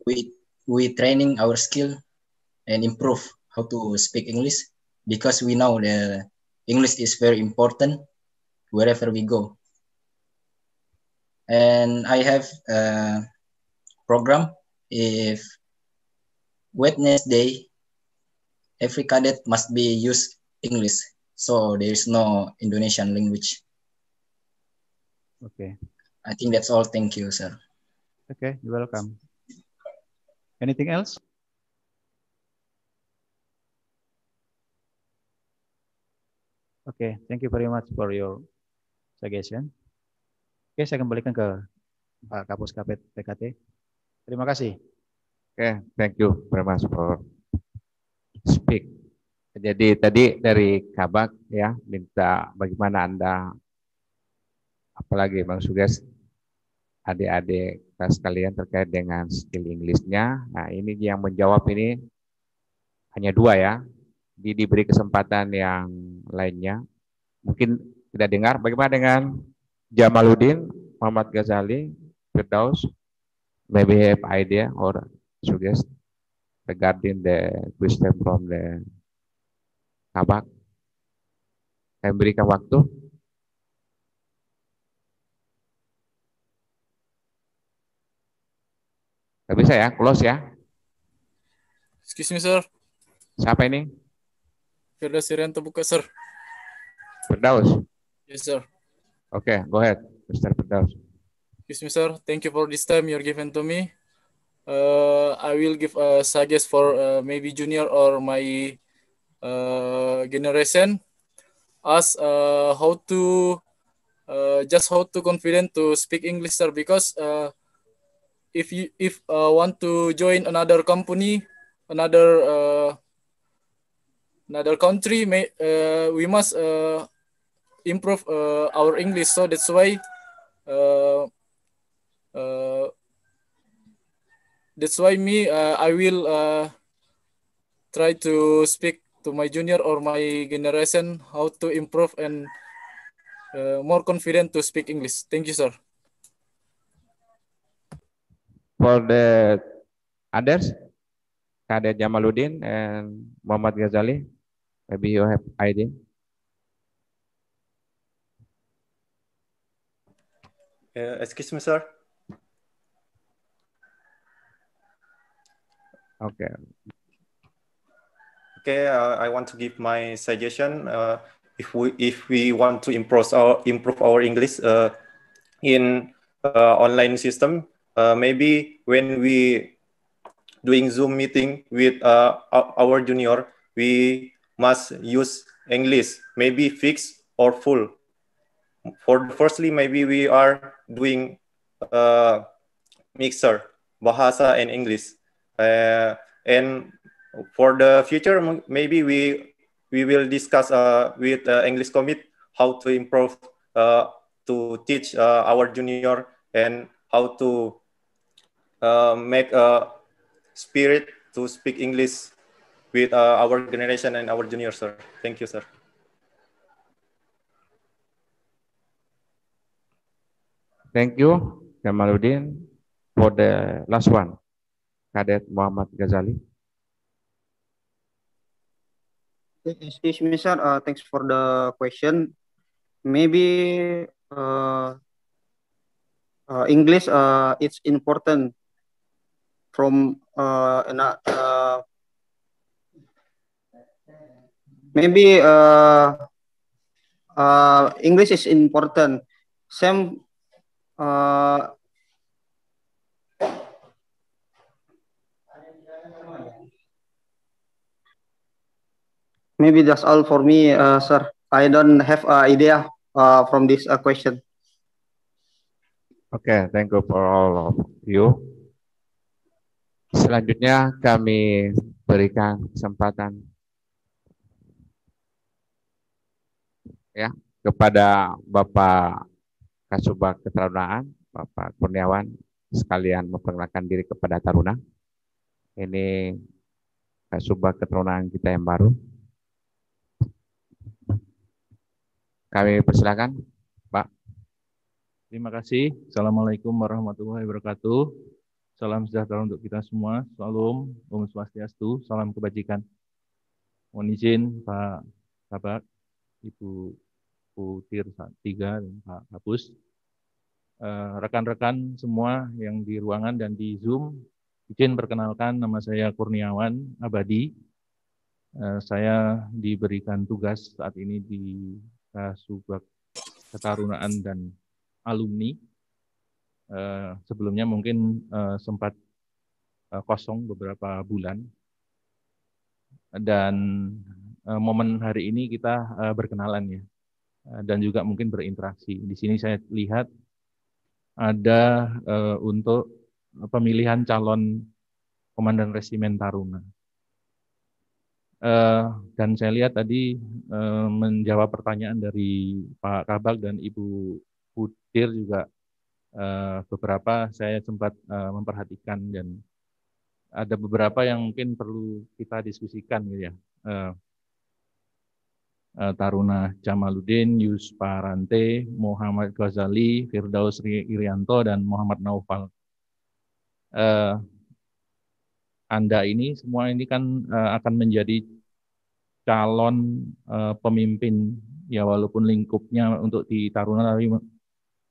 we training our skill and improve how to speak English, because we know the English is very important wherever we go. And I have a program. If Wednesday, every cadet must be use English, so there is no Indonesian language. Okay. I think that's all. Thank you, sir. Okay, you're welcome. Anything else? Okay, thank you very much for your suggestion. Oke, saya kembalikan ke Pak Kapus Kapet PKT. Terima kasih. Okay, thank you very much for speak. Jadi tadi dari Kabak ya minta bagaimana Anda, apalagi Bang Suges, adik-adik kelas kalian terkait dengan skill Inggrisnya. Nah ini yang menjawab ini hanya 2 ya. Diberi kesempatan yang lainnya. Mungkin tidak dengar. Bagaimana dengan Jamaluddin, Muhammad Ghazali, Firdaus? Maybe have idea or suggest regarding the question from the Kabak. Saya berikan waktu. Gak bisa ya, close ya. Excuse me, sir. Siapa ini? Firdaus Irianto buka, sir. Firdaus? Yes, sir. Okay, go ahead, Mr. Firdaus. Excuse me, sir. Thank you for this time you're given to me. I will give a suggest for maybe junior or my generation as how to confident to speak English, sir, because if want to join another company, another country, we must improve our English. So that's why I will try to speak to my junior or my generation how to improve and more confident to speak English. Thank you, sir. For the others, Kadet Jamaluddin and Muhammad Ghazali, maybe you have idea. Excuse me, sir. Okay. Okay, I want to give my suggestion. If we want to improve our English in online system, maybe when we doing Zoom meeting with our junior, we must use English, maybe fixed or full. Firstly, maybe we are doing mixer bahasa and English, and for the future, maybe we will discuss with English commit how to improve to teach our junior and how to make a spirit to speak English with our generation and our junior, sir. Thank you, sir. Thank you, Kamaluddin. For the last one, Cadet Muhammad Ghazali. Excuse me, sir. Thanks for the question. Maybe English it's important from maybe English is important. Same maybe that's all for me, sir. I don't have idea from this question. Okay, thank you for all of you. Selanjutnya kami berikan kesempatan ya kepada Bapak Kasubag Ketarunaan, Bapak Kurniawan, sekalian memperkenalkan diri kepada Taruna. Ini Kasubag Ketarunaan kita yang baru. Kami persilakan, Pak. Terima kasih. Assalamualaikum warahmatullahi wabarakatuh. Salam sejahtera untuk kita semua. Salam, Om Swastiastu, salam kebajikan. Mohon izin Pak Kabak, Ibu Putir 3 dan Pak Kapus, rekan-rekan semua yang di ruangan dan di Zoom, izin perkenalkan, nama saya Kurniawan Abadi. Saya diberikan tugas saat ini di Kasubag Ketarunaan dan alumni. Sebelumnya mungkin sempat kosong beberapa bulan, dan momen hari ini kita berkenalan ya, dan juga mungkin berinteraksi. Di sini saya lihat ada untuk pemilihan calon Komandan Resimen Taruna. Dan saya lihat tadi menjawab pertanyaan dari Pak Kabak dan Ibu Putir juga beberapa saya sempat memperhatikan, dan ada beberapa yang mungkin perlu kita diskusikan gitu ya. Taruna Jamaluddin, Yus Parante, Muhammad Ghazali, Firdaus Irianto, dan Muhammad Naufal. Anda ini semua ini kan akan menjadi calon pemimpin ya, walaupun lingkupnya untuk di Taruna, tapi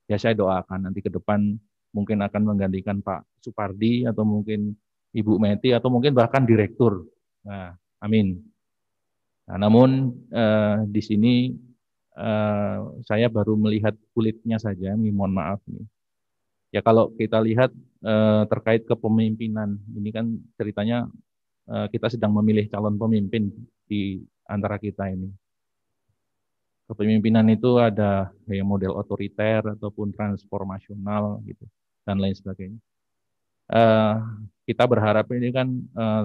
ya saya doakan nanti ke depan mungkin akan menggantikan Pak Supardi atau mungkin Ibu Meti atau mungkin bahkan direktur. Nah, amin. Nah, namun di sini saya baru melihat kulitnya saja, mohon maaf nih. Ya kalau kita lihat terkait kepemimpinan, ini kan ceritanya kita sedang memilih calon pemimpin di antara kita ini. Kepemimpinan itu ada yang model otoriter ataupun transformasional gitu dan lain sebagainya. Kita berharap ini kan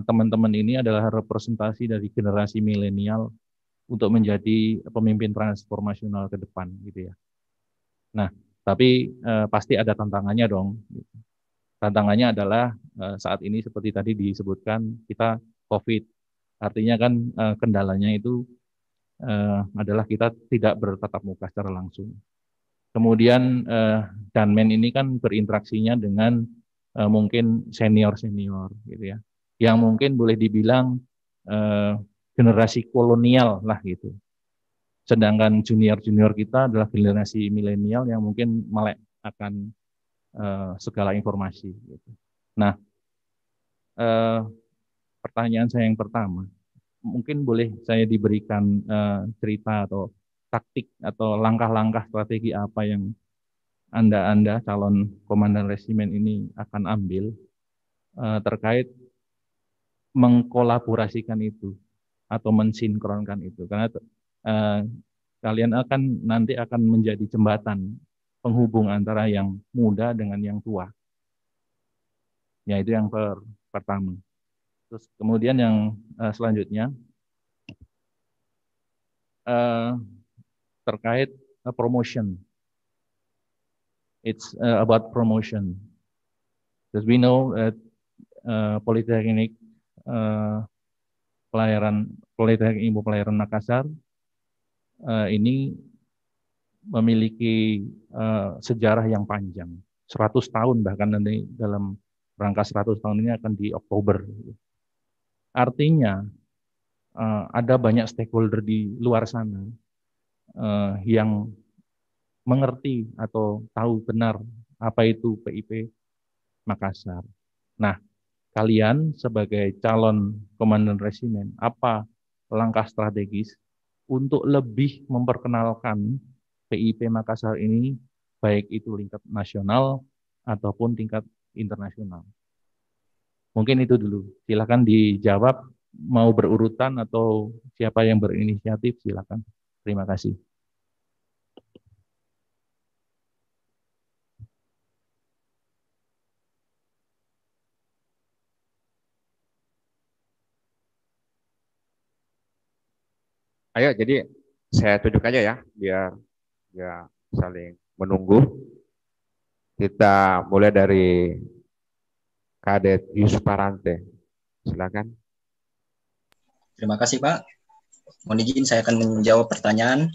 teman-teman ini adalah representasi dari generasi milenial untuk menjadi pemimpin transformasional ke depan gitu ya. Nah, tapi pasti ada tantangannya dong. Gitu. Tantangannya adalah saat ini seperti tadi disebutkan kita COVID, artinya kan kendalanya itu adalah kita tidak bertatap muka secara langsung. Kemudian Danmen ini kan berinteraksinya dengan mungkin senior-senior gitu ya, yang mungkin boleh dibilang generasi kolonial lah gitu. Sedangkan junior-junior kita adalah generasi milenial yang mungkin akan segala informasi. Gitu. Nah, pertanyaan saya yang pertama, mungkin boleh saya diberikan cerita atau taktik atau langkah-langkah strategi apa yang Anda calon komandan resimen ini akan ambil terkait mengkolaborasikan itu atau mensinkronkan itu, karena kalian nanti akan menjadi jembatan penghubung antara yang muda dengan yang tua. Ya, itu yang pertama. Terus kemudian yang selanjutnya terkait promotion. It's about promotion. Because we know that Politeknik Ilmu Pelayaran Makassar ini memiliki sejarah yang panjang, 100 tahun bahkan nanti dalam rangka 100 tahun ini akan di Oktober. Artinya ada banyak stakeholder di luar sana yang mengerti atau tahu benar apa itu PIP Makassar. Nah, kalian sebagai calon komandan resimen, apa langkah strategis untuk lebih memperkenalkan PIP Makassar ini, baik itu tingkat nasional ataupun tingkat internasional? Mungkin itu dulu. Silakan dijawab, mau berurutan atau siapa yang berinisiatif, silakan. Terima kasih. Ayo, jadi saya tunjuk aja ya, biar ya saling menunggu. Kita mulai dari Kadet Yusuf Parante. Silakan. Terima kasih, Pak. Mohon izin saya akan menjawab pertanyaan.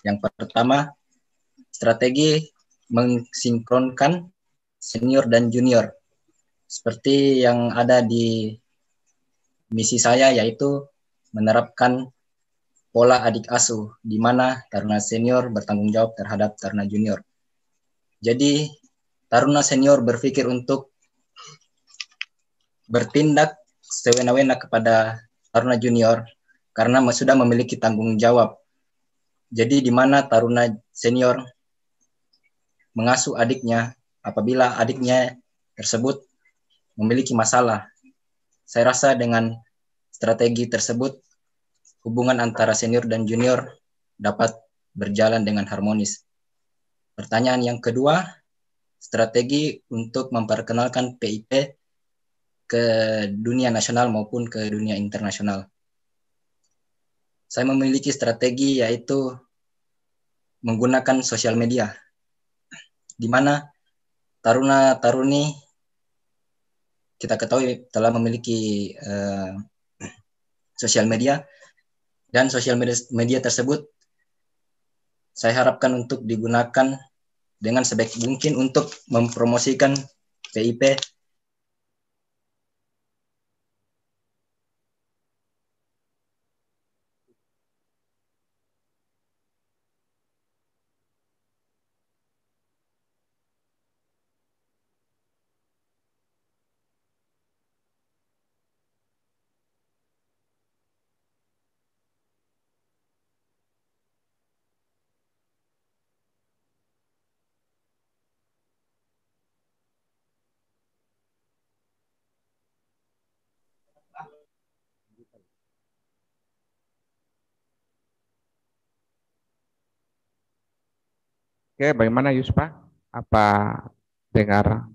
Yang pertama, strategi mensinkronkan senior dan junior. Seperti yang ada di misi saya, yaitu menerapkan pola adik asuh, di mana taruna senior bertanggung jawab terhadap taruna junior. Jadi, taruna senior berpikir untuk bertindak sewena-wena kepada taruna junior karena sudah memiliki tanggung jawab. Jadi, di mana taruna senior mengasuh adiknya apabila adiknya tersebut memiliki masalah. Saya rasa dengan strategi tersebut, hubungan antara senior dan junior dapat berjalan dengan harmonis. Pertanyaan yang kedua, strategi untuk memperkenalkan PIP ke dunia nasional maupun ke dunia internasional. Saya memiliki strategi yaitu menggunakan sosial media, di mana taruna-taruni kita ketahui telah memiliki sosial media. Dan sosial media tersebut saya harapkan untuk digunakan dengan sebaik mungkin untuk mempromosikan PIP Oke, bagaimana Yuspa? Apa dengar?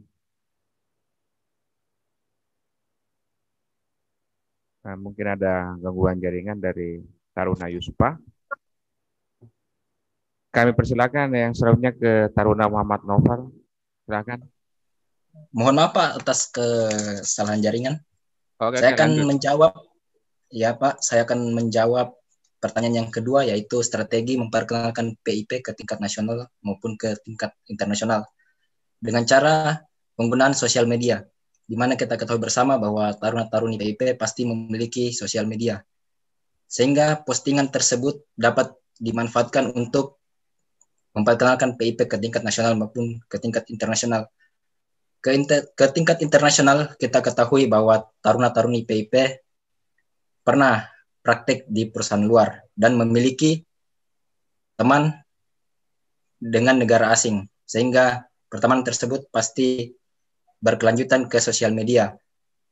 Nah, mungkin ada gangguan jaringan dari Taruna Yuspa. Kami persilakan yang selanjutnya ke Taruna Muhammad Novel. Silakan. Mohon maaf Pak atas kesalahan jaringan. Oke, saya akan lanjut. menjawab, ya Pak, saya akan menjawab pertanyaan yang kedua, yaitu strategi memperkenalkan PIP ke tingkat nasional maupun ke tingkat internasional dengan cara penggunaan sosial media, di mana kita ketahui bersama bahwa taruna-taruni PIP pasti memiliki sosial media, sehingga postingan tersebut dapat dimanfaatkan untuk memperkenalkan PIP ke tingkat nasional maupun ke tingkat internasional. Ke tingkat internasional kita ketahui bahwa taruna-taruni PIP pernah praktik di perusahaan luar dan memiliki teman dengan negara asing, sehingga pertemanan tersebut pasti berkelanjutan ke sosial media.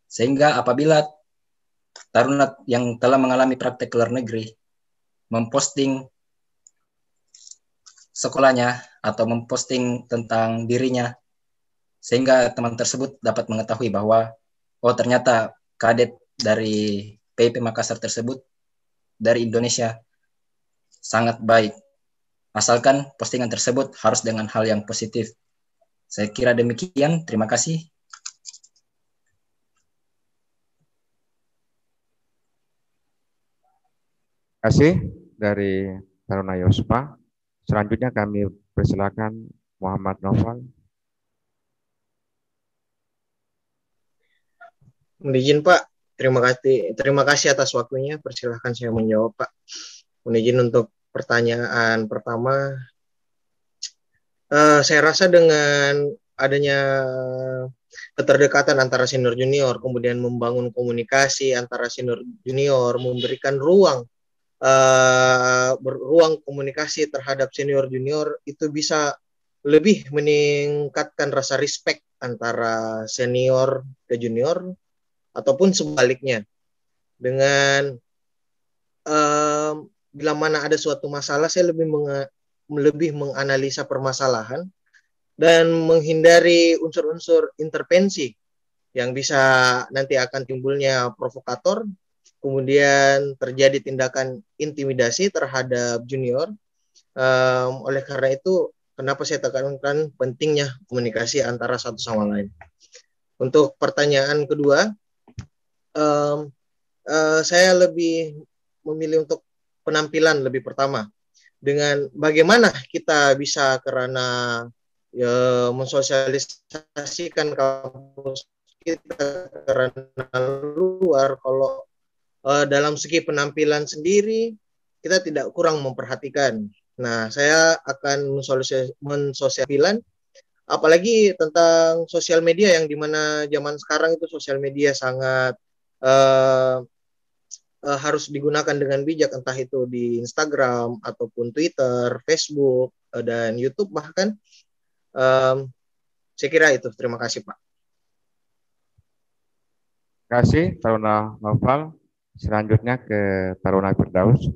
Sehingga apabila taruna yang telah mengalami praktek ke luar negeri memposting sekolahnya atau memposting tentang dirinya, sehingga teman tersebut dapat mengetahui bahwa oh ternyata kadet dari PIP Makassar tersebut dari Indonesia sangat baik. Asalkan postingan tersebut harus dengan hal yang positif. Saya kira demikian. Terima kasih. Terima kasih dari Taruna Yospa. Selanjutnya kami persilakan Muhammad Noval. Mohon izin Pak, terima kasih atas waktunya. Persilahkan saya menjawab Pak. Mohon izin untuk pertanyaan pertama. Saya rasa dengan adanya keterdekatan antara senior junior, kemudian membangun komunikasi antara senior junior, memberikan ruang komunikasi terhadap senior junior, itu bisa lebih meningkatkan rasa respect antara senior ke junior ataupun sebaliknya. Dengan bila mana ada suatu masalah, saya lebih menganalisa permasalahan dan menghindari unsur-unsur intervensi yang bisa nanti akan timbulnya provokator, kemudian terjadi tindakan intimidasi terhadap junior. Oleh karena itu, kenapa saya tekankan pentingnya komunikasi antara satu sama lain. Untuk pertanyaan kedua, saya lebih memilih untuk penampilan lebih pertama. Dengan bagaimana kita bisa mensosialisasikan kampus kita karena luar, kalau dalam segi penampilan sendiri kita tidak kurang memperhatikan. Nah, saya akan mensosialisasikan, apalagi tentang sosial media, yang dimana zaman sekarang itu sosial media sangat harus digunakan dengan bijak, entah itu di Instagram ataupun Twitter, Facebook, dan YouTube bahkan. Saya kira itu. Terima kasih Pak. Terima kasih Taruna Noval. Selanjutnya ke Taruna Firdaus.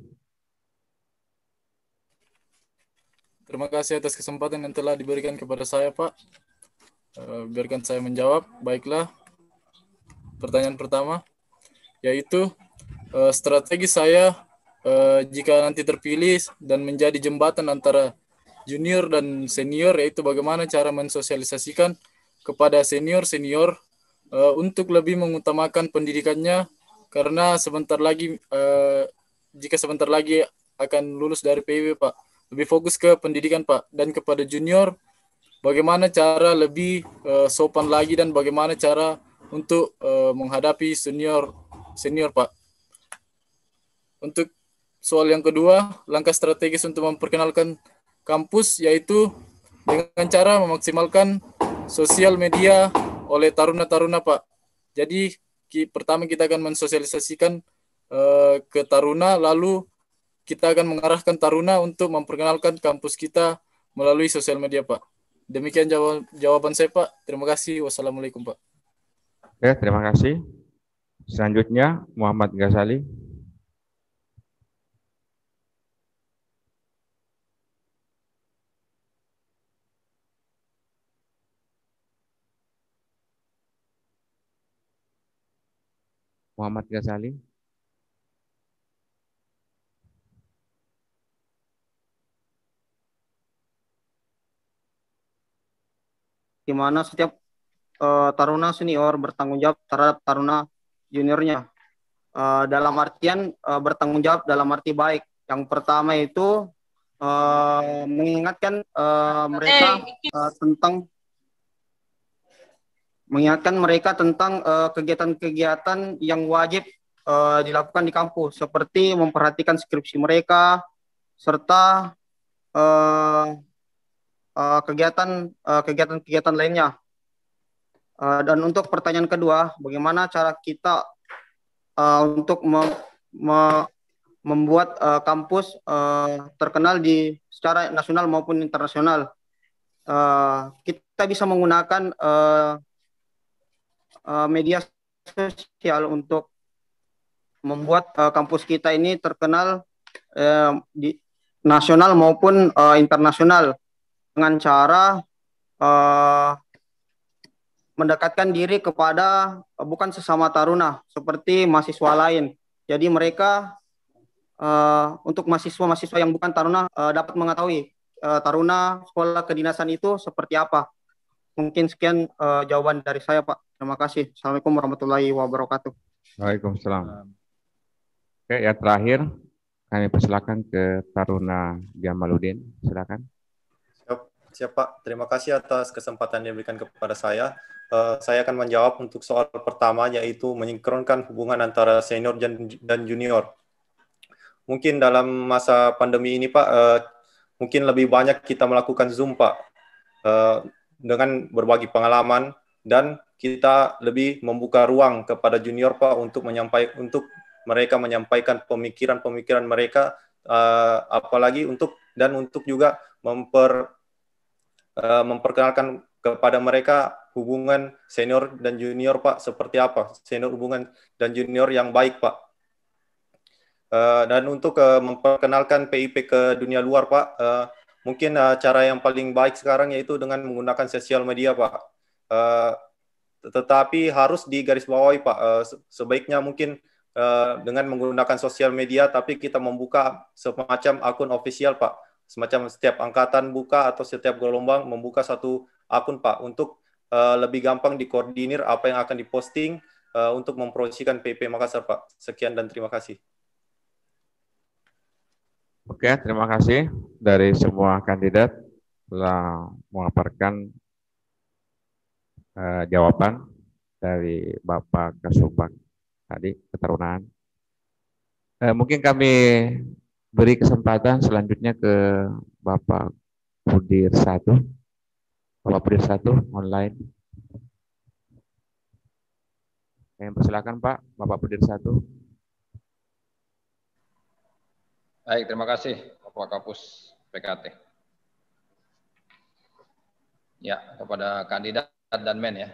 Terima kasih atas kesempatan yang telah diberikan kepada saya, Pak. Biarkan saya menjawab. Baiklah. Pertanyaan pertama, yaitu strategi saya jika nanti terpilih dan menjadi jembatan antara junior dan senior, yaitu bagaimana cara mensosialisasikan kepada senior-senior untuk lebih mengutamakan pendidikannya, karena jika sebentar lagi akan lulus dari PIP, Pak, lebih fokus ke pendidikan, Pak. Dan kepada junior, bagaimana cara lebih sopan lagi dan bagaimana cara untuk menghadapi senior, Pak. Untuk soal yang kedua, langkah strategis untuk memperkenalkan kampus, yaitu dengan cara memaksimalkan sosial media oleh taruna-taruna, Pak. Jadi pertama kita akan mensosialisasikan ke taruna, lalu kita akan mengarahkan taruna untuk memperkenalkan kampus kita melalui sosial media, Pak. Demikian jawaban saya, Pak. Terima kasih. Wassalamualaikum, Pak. Oke, terima kasih. Selanjutnya Muhammad Ghazali. Muhammad Ghazali. Di mana setiap taruna senior bertanggung jawab terhadap taruna juniornya. Dalam artian bertanggung jawab dalam arti baik. Yang pertama itu mengingatkan mereka tentang kegiatan-kegiatan yang wajib dilakukan di kampus, seperti memperhatikan skripsi mereka, serta kegiatan-kegiatan lainnya. Dan untuk pertanyaan kedua, bagaimana cara kita untuk membuat kampus terkenal secara nasional maupun internasional? Kita bisa menggunakan media sosial untuk membuat kampus kita ini terkenal di nasional maupun internasional dengan cara mendekatkan diri kepada bukan sesama taruna seperti mahasiswa lain. Jadi mereka untuk mahasiswa-mahasiswa yang bukan taruna dapat mengetahui taruna sekolah kedinasan itu seperti apa. Mungkin sekian jawaban dari saya, Pak. Terima kasih. Assalamualaikum warahmatullahi wabarakatuh. Waalaikumsalam. Oke, yang terakhir kami persilakan ke Taruna Jamaludin. Silakan. Siap, Pak. Terima kasih atas kesempatan yang diberikan kepada saya. Saya akan menjawab untuk soal pertama, yaitu mensinkronkan hubungan antara senior dan junior. Mungkin dalam masa pandemi ini, Pak, mungkin lebih banyak kita melakukan Zoom, Pak, dengan berbagi pengalaman, dan kita lebih membuka ruang kepada junior, Pak, untuk mereka menyampaikan pemikiran-pemikiran mereka, apalagi untuk juga memperkenalkan kepada mereka hubungan senior dan junior, Pak, seperti apa senior hubungan dan junior yang baik, Pak. Dan untuk memperkenalkan PIP ke dunia luar, Pak, mungkin cara yang paling baik sekarang yaitu dengan menggunakan sosial media, Pak. Tetapi harus digarisbawahi, Pak, sebaiknya mungkin dengan menggunakan sosial media, tapi kita membuka semacam akun official, Pak. Semacam setiap angkatan buka atau setiap gelombang membuka satu akun, Pak, untuk lebih gampang dikoordinir apa yang akan diposting untuk mempromosikan PIP Makassar, Pak. Sekian dan terima kasih. Oke, terima kasih dari semua kandidat telah memaparkan jawaban dari Bapak Kasubag tadi, ketarunaan. Mungkin kami beri kesempatan selanjutnya ke Bapak Pudir 1. Bapak Pudir 1 online. Yang persilakan, Pak, Bapak Pudir 1. Baik, terima kasih Bapak Kapus PKT. Ya, kepada kandidat dan men ya.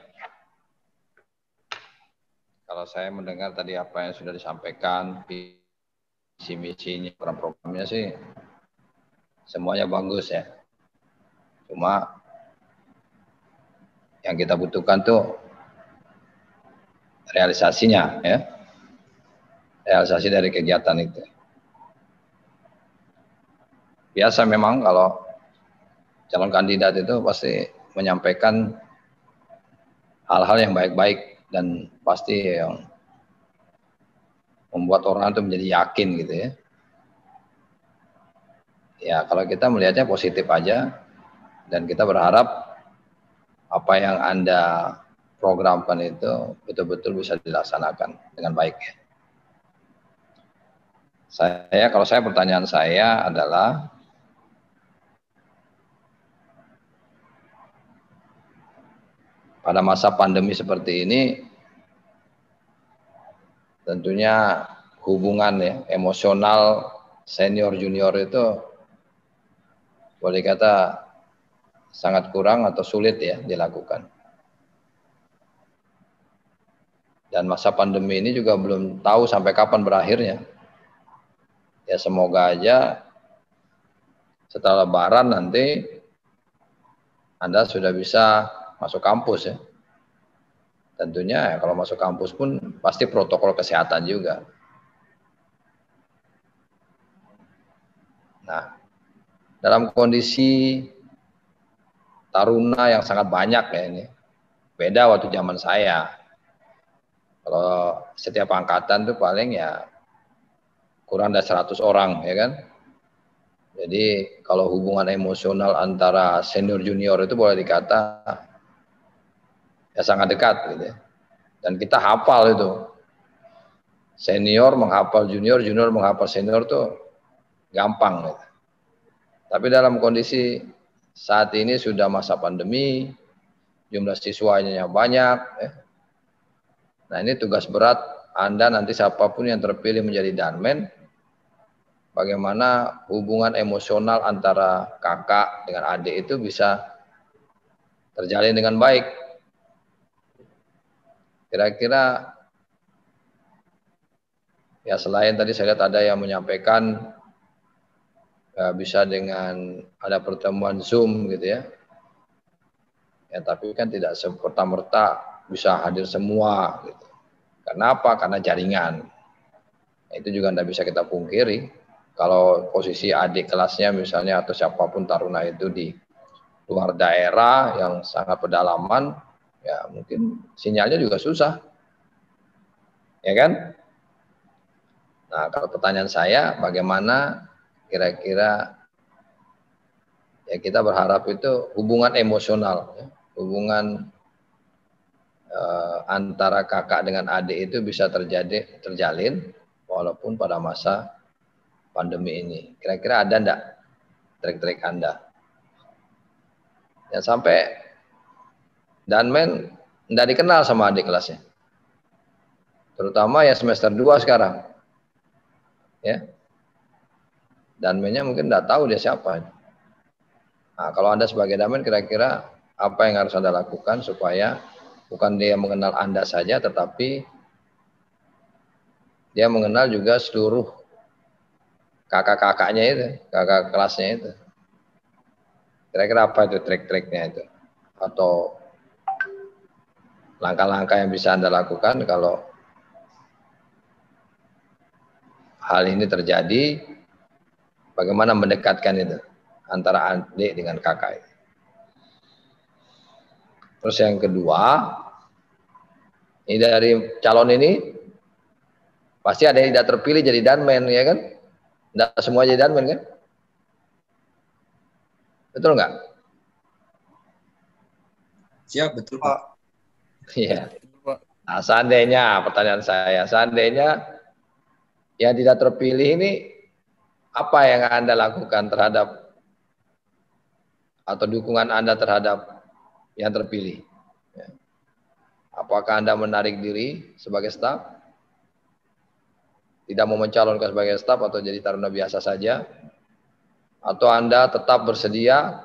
Kalau saya mendengar tadi apa yang sudah disampaikan, visi misinya, program-programnya sih semuanya bagus ya. Cuma yang kita butuhkan tuh realisasinya ya. Realisasi dari kegiatan itu. Biasa memang kalau calon kandidat itu pasti menyampaikan hal-hal yang baik-baik dan pasti yang membuat orang itu menjadi yakin gitu ya. Ya kalau kita melihatnya positif aja dan kita berharap apa yang Anda programkan itu betul-betul bisa dilaksanakan dengan baik ya. Kalau saya pertanyaan saya adalah pada masa pandemi seperti ini, tentunya hubungan ya, emosional senior junior itu boleh kata sangat kurang atau sulit ya dilakukan. Dan masa pandemi ini juga belum tahu sampai kapan berakhirnya. Ya semoga aja setelah Lebaran nanti Anda sudah bisa masuk kampus ya. Tentunya ya, kalau masuk kampus pun pasti protokol kesehatan juga. Nah, dalam kondisi taruna yang sangat banyak ya ini. Beda waktu zaman saya. Kalau setiap angkatan tuh paling ya kurang dari 100 orang ya kan. Jadi kalau hubungan emosional antara senior junior itu boleh dikata ya sangat dekat gitu ya. Dan kita hafal itu. Senior menghafal junior, junior menghafal senior tuh gampang gitu. Tapi dalam kondisi saat ini sudah masa pandemi, jumlah siswanya banyak. Nah ini tugas berat Anda nanti siapapun yang terpilih menjadi Danmen, bagaimana hubungan emosional antara kakak dengan adik itu bisa terjalin dengan baik. Kira-kira ya selain tadi saya lihat ada yang menyampaikan bisa dengan ada pertemuan Zoom gitu ya. Ya tapi kan tidak serta-merta bisa hadir semua gitu. Karena apa? Karena jaringan. Nah, itu juga tidak bisa kita pungkiri. Kalau posisi adik kelasnya misalnya atau siapapun taruna itu di luar daerah yang sangat pedalaman, ya mungkin sinyalnya juga susah. Ya kan? Nah, kalau pertanyaan saya, bagaimana kira-kira ya kita berharap itu hubungan emosional, ya, hubungan antara kakak dengan adik itu bisa terjalin walaupun pada masa pandemi ini. Kira-kira ada enggak trik-trik Anda? Ya sampai Danmen enggak dikenal sama adik kelasnya. Terutama ya semester 2 sekarang. Ya. Danmennya mungkin enggak tahu dia siapa. Nah, kalau Anda sebagai Danmen kira-kira apa yang harus Anda lakukan supaya bukan dia mengenal Anda saja tetapi dia mengenal juga seluruh kakak-kakaknya itu, kakak kelasnya itu. Kira-kira apa itu trik-triknya itu? Atau langkah-langkah yang bisa Anda lakukan kalau hal ini terjadi, bagaimana mendekatkan itu antara adik dengan kakak itu. Terus yang kedua, ini dari calon ini pasti ada yang tidak terpilih jadi Danmen, ya kan? Tidak semua jadi Danmen kan? Betul nggak? Siap, betul Pak. Iya. Nah, seandainya, pertanyaan saya, seandainya yang tidak terpilih ini, apa yang Anda lakukan terhadap atau dukungan Anda terhadap yang terpilih? Apakah Anda menarik diri sebagai staf? Tidak mau mencalonkan sebagai staf atau jadi taruna biasa saja? Atau Anda tetap bersedia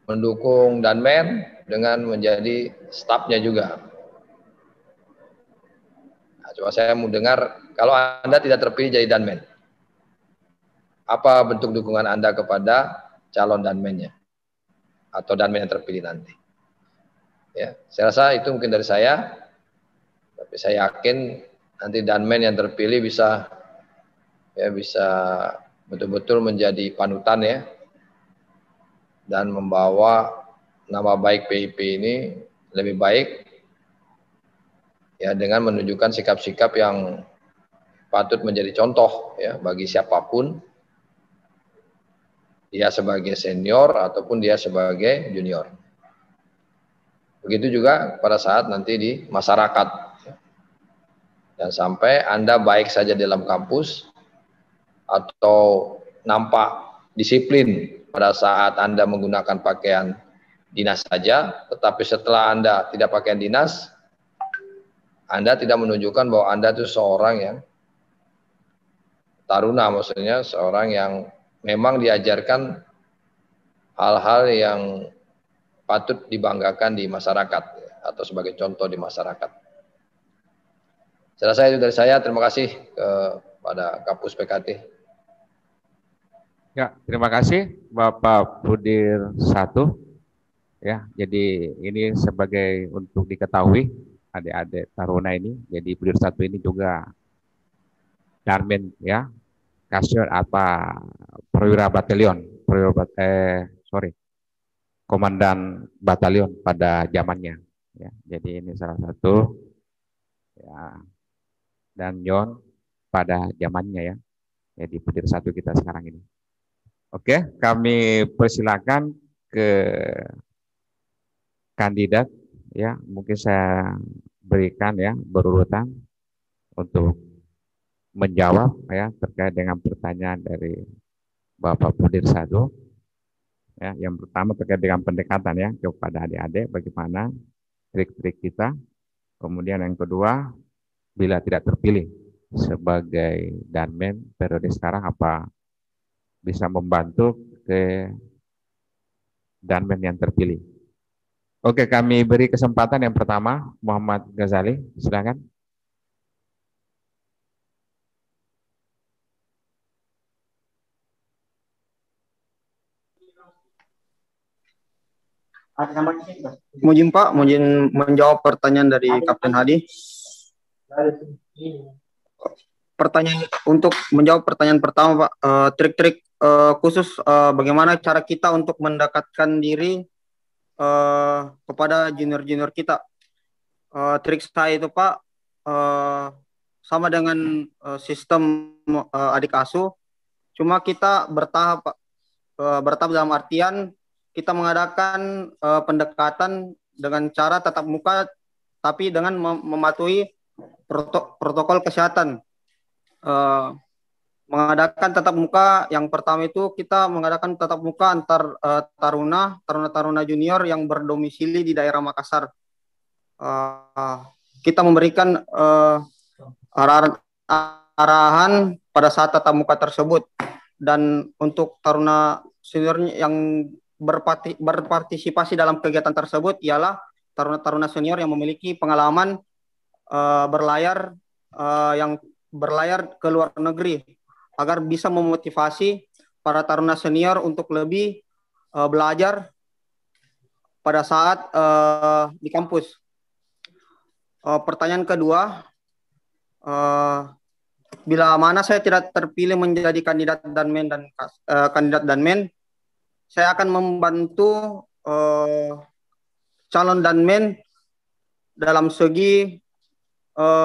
mendukung Danmen dengan menjadi stafnya juga? Nah, coba saya mau dengar, kalau Anda tidak terpilih jadi Danmen, apa bentuk dukungan Anda kepada calon Danmennya? Atau Danmen yang terpilih nanti? Ya, saya rasa itu mungkin dari saya, tapi saya yakin nanti Danmen yang terpilih bisa betul-betul menjadi panutan ya, dan membawa nama baik PIP ini lebih baik ya dengan menunjukkan sikap-sikap yang patut menjadi contoh ya bagi siapapun, dia sebagai senior ataupun dia sebagai junior. Begitu juga pada saat nanti di masyarakat. Dan sampai Anda baik saja dalam kampus atau nampak disiplin pada saat Anda menggunakan pakaian dinas saja, tetapi setelah Anda tidak pakaian dinas, Anda tidak menunjukkan bahwa Anda itu seorang yang taruna, maksudnya seorang yang memang diajarkan hal-hal yang patut dibanggakan di masyarakat atau sebagai contoh di masyarakat. Saya rasa itu dari saya. Terima kasih kepada Kapus PKT. Ya, terima kasih Bapak Budir 1. Ya, jadi ini sebagai untuk diketahui adik-adik taruna ini. Jadi Budir 1 ini juga Danmen ya, Kasir apa perwira batalion, komandan batalion pada zamannya. Ya, jadi ini salah satu ya, dan Yon pada zamannya ya. Jadi Budir 1 kita sekarang ini. Oke, kami persilakan ke kandidat ya, mungkin saya berikan ya berurutan untuk menjawab ya terkait dengan pertanyaan dari Bapak Budir 1. Ya, yang pertama terkait dengan pendekatan ya kepada adik-adik, bagaimana trik-trik kita. Kemudian yang kedua, bila tidak terpilih sebagai danmen periode sekarang, apa bisa membantu ke danmen yang terpilih. Oke, kami beri kesempatan yang pertama, Muhammad Ghazali, silakan. Mujin Pak, Mujin menjawab pertanyaan dari Kapten Hadi. Pertanyaan untuk menjawab pertanyaan pertama Pak, trik-trik khusus bagaimana cara kita untuk mendekatkan diri kepada junior-junior kita. Trik saya itu Pak sama dengan sistem adik asuh, cuma kita bertahap Pak. Bertahap dalam artian kita mengadakan pendekatan dengan cara tatap muka, tapi dengan mematuhi protokol kesehatan. Mengadakan tatap muka yang pertama itu kita mengadakan tatap muka antar taruna junior yang berdomisili di daerah Makassar. Kita memberikan arahan pada saat tatap muka tersebut, dan untuk taruna senior yang berpartisipasi dalam kegiatan tersebut ialah taruna-taruna senior yang memiliki pengalaman berlayar ke luar negeri, agar bisa memotivasi para taruna senior untuk lebih belajar pada saat di kampus. Pertanyaan kedua, bila mana saya tidak terpilih menjadi kandidat danmen, saya akan membantu calon danmen dalam segi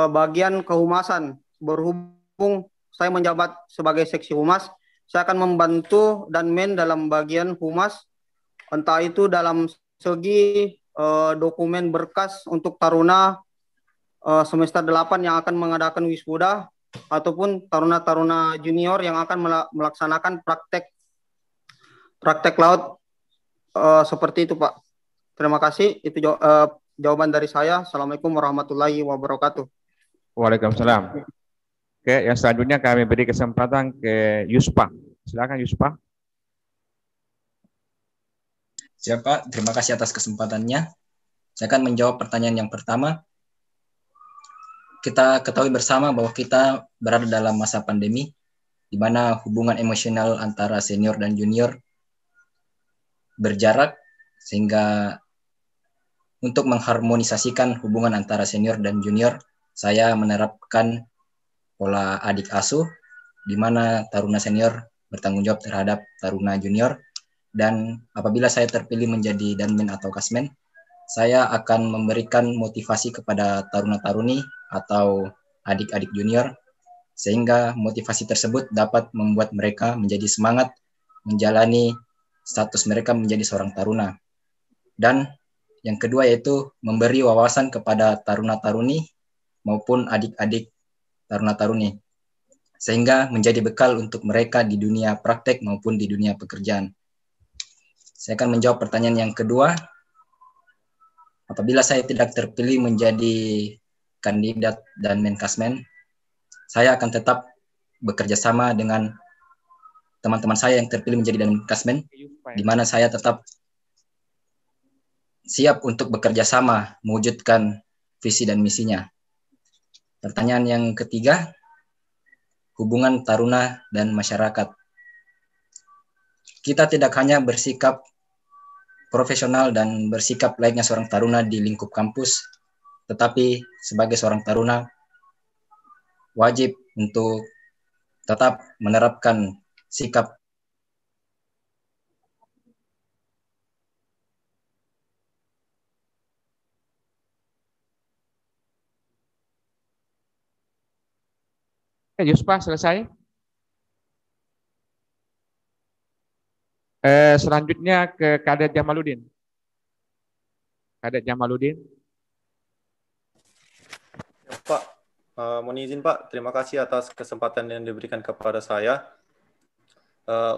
bagian kehumasan. Berhubung saya menjabat sebagai seksi humas, saya akan membantu danmen dalam bagian humas, entah itu dalam segi dokumen berkas untuk taruna semester 8 yang akan mengadakan wisuda, ataupun taruna-taruna junior yang akan melaksanakan praktek laut seperti itu Pak. Terima kasih, itu jawaban dari saya. Assalamualaikum warahmatullahi wabarakatuh. Waalaikumsalam. Oke, yang selanjutnya kami beri kesempatan ke Yuspa. Silakan Yuspa. Siapa? Terima kasih atas kesempatannya. Saya akan menjawab pertanyaan yang pertama. Kita ketahui bersama bahwa kita berada dalam masa pandemi, di mana hubungan emosional antara senior dan junior berjarak, sehingga untuk mengharmonisasikan hubungan antara senior dan junior, saya menerapkan pola adik asuh, di mana taruna senior bertanggung jawab terhadap taruna junior, dan apabila saya terpilih menjadi danmen atau kasmen, saya akan memberikan motivasi kepada taruna-taruni atau adik-adik junior, sehingga motivasi tersebut dapat membuat mereka menjadi semangat menjalani status mereka menjadi seorang taruna. Dan yang kedua yaitu memberi wawasan kepada taruna-taruni maupun adik-adik taruna-taruni, sehingga menjadi bekal untuk mereka di dunia praktek maupun di dunia pekerjaan. Saya akan menjawab pertanyaan yang kedua. Apabila saya tidak terpilih menjadi kandidat danmen kasmen, saya akan tetap bekerja sama dengan teman-teman saya yang terpilih menjadi danmen kasmen, di mana saya tetap siap untuk bekerja sama mewujudkan visi dan misinya. Pertanyaan yang ketiga, hubungan taruna dan masyarakat. Kita tidak hanya bersikap profesional dan bersikap layaknya seorang taruna di lingkup kampus, tetapi sebagai seorang taruna wajib untuk tetap menerapkan sikap Yuspa, selesai. Selanjutnya ke Kadet Jamaluddin. Kadet Jamaluddin. Ya, Pak, mohon izin Pak, terima kasih atas kesempatan yang diberikan kepada saya.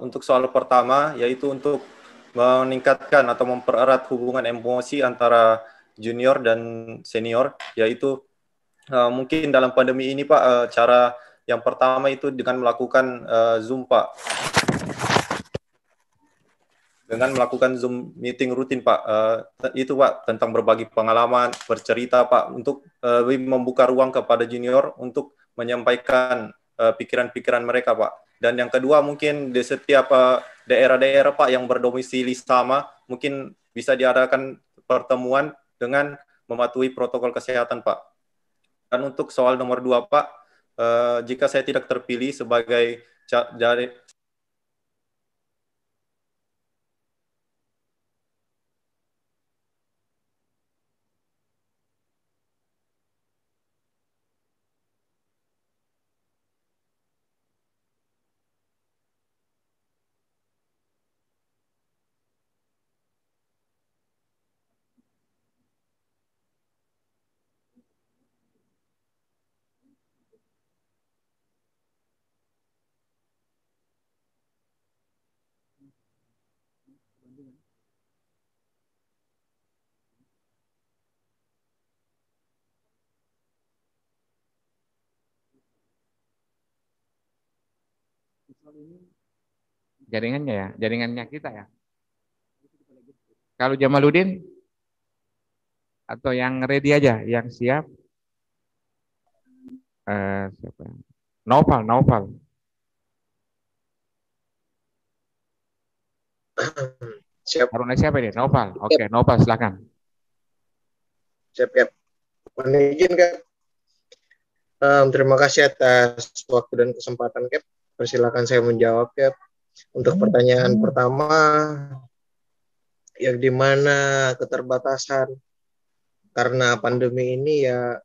Untuk soal pertama, yaitu untuk meningkatkan atau mempererat hubungan emosi antara junior dan senior, yaitu mungkin dalam pandemi ini Pak, cara yang pertama itu dengan melakukan Zoom Pak. Dengan melakukan Zoom meeting rutin Pak, itu Pak tentang berbagi pengalaman, bercerita Pak, untuk lebih membuka ruang kepada junior untuk menyampaikan pikiran-pikiran mereka Pak. Dan yang kedua mungkin di setiap daerah-daerah Pak yang berdomisili sama, mungkin bisa diadakan pertemuan dengan mematuhi protokol kesehatan Pak. Dan untuk soal nomor 2 Pak, jika saya tidak terpilih sebagai dari Jaringannya ya, jaringannya kita ya. Kalau Jamaludin atau yang ready aja, yang siap. Siapa? Naufal. Siap. Taruna siapa ini? Naufal. Oke, Naufal silakan. Siap. Mohon izin Kak. Terima kasih atas waktu dan kesempatan Kak. Persilakan saya menjawab Kak. Untuk pertanyaan pertama, yang dimana keterbatasan karena pandemi ini ya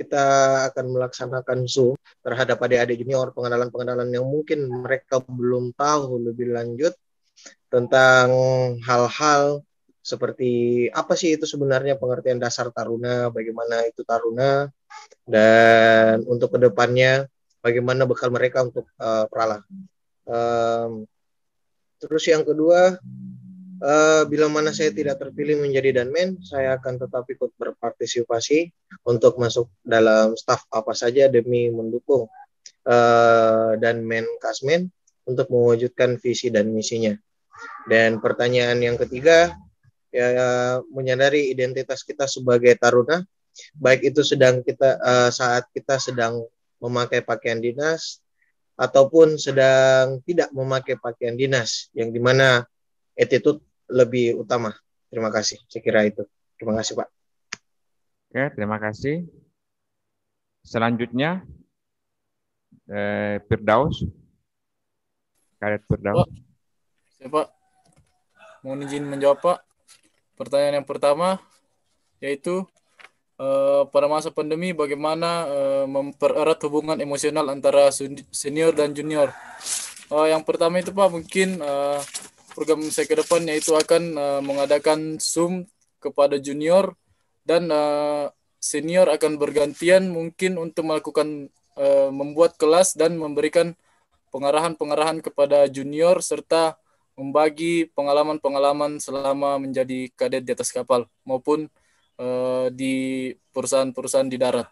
kita akan melaksanakan Zoom terhadap adik-adik junior, pengenalan yang mungkin mereka belum tahu lebih lanjut tentang hal-hal seperti apa sih itu sebenarnya pengertian dasar taruna, bagaimana itu taruna, dan untuk kedepannya bagaimana bekal mereka untuk pralah. Terus yang kedua, bila mana saya tidak terpilih menjadi danmen, saya akan tetap ikut berpartisipasi untuk masuk dalam staf apa saja demi mendukung danmen kasmen untuk mewujudkan visi dan misinya. Dan pertanyaan yang ketiga, ya, menyadari identitas kita sebagai taruna, baik itu saat kita sedang memakai pakaian dinas ataupun sedang tidak memakai pakaian dinas, yang dimana attitude lebih utama. Terima kasih. Saya kira itu. Terima kasih Pak. Oke, terima kasih. Selanjutnya Firdaus. Karet Firdaus. Pak, mohon izin menjawab Pak. Pertanyaan yang pertama yaitu pada masa pandemi bagaimana mempererat hubungan emosional antara senior dan junior. Yang pertama itu Pak, mungkin program saya ke depan yaitu akan mengadakan Zoom kepada junior dan senior akan bergantian mungkin untuk melakukan membuat kelas dan memberikan pengarahan-pengarahan kepada junior serta membagi pengalaman-pengalaman selama menjadi kadet di atas kapal maupun di perusahaan-perusahaan di darat.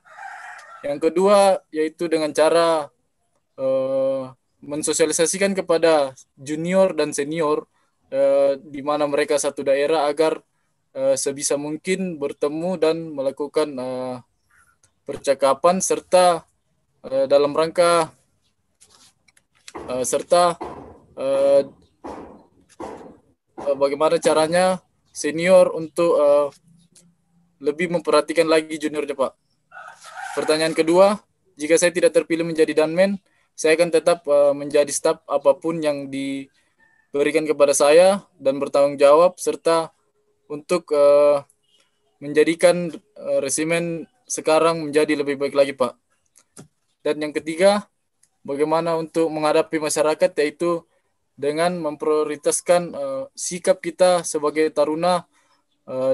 Yang kedua yaitu dengan cara mensosialisasikan kepada junior dan senior di mana mereka satu daerah agar sebisa mungkin bertemu dan melakukan percakapan serta dalam rangka bagaimana caranya senior untuk lebih memperhatikan lagi juniornya Pak. Pertanyaan kedua, jika saya tidak terpilih menjadi danmen, saya akan tetap menjadi staf apapun yang diberikan kepada saya dan bertanggung jawab serta untuk menjadikan resimen sekarang menjadi lebih baik lagi Pak. Dan yang ketiga, bagaimana untuk menghadapi masyarakat yaitu dengan memprioritaskan sikap kita sebagai taruna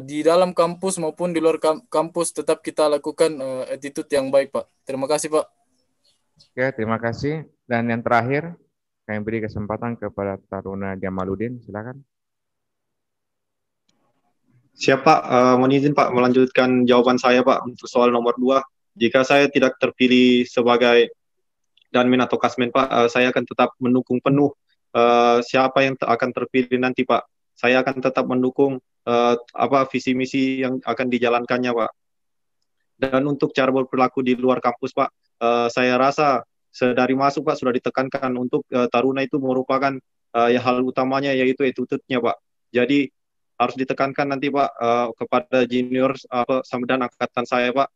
di dalam kampus maupun di luar kampus tetap kita lakukan attitude yang baik Pak. Terima kasih Pak. Oke, terima kasih. Dan yang terakhir, kami beri kesempatan kepada Taruna Jamaludin, silakan. Siap Pak, mohon izin Pak melanjutkan jawaban saya Pak untuk soal nomor 2. Jika saya tidak terpilih sebagai Danmin atau Kasmen Pak, saya akan tetap mendukung penuh siapa yang akan terpilih nanti Pak. Saya akan tetap mendukung visi misi yang akan dijalankannya Pak. Dan untuk cara berperilaku di luar kampus Pak, saya rasa sedari masuk Pak sudah ditekankan untuk Taruna itu merupakan hal utamanya yaitu attitude-nya Pak. Jadi harus ditekankan nanti Pak kepada junior dan angkatan saya Pak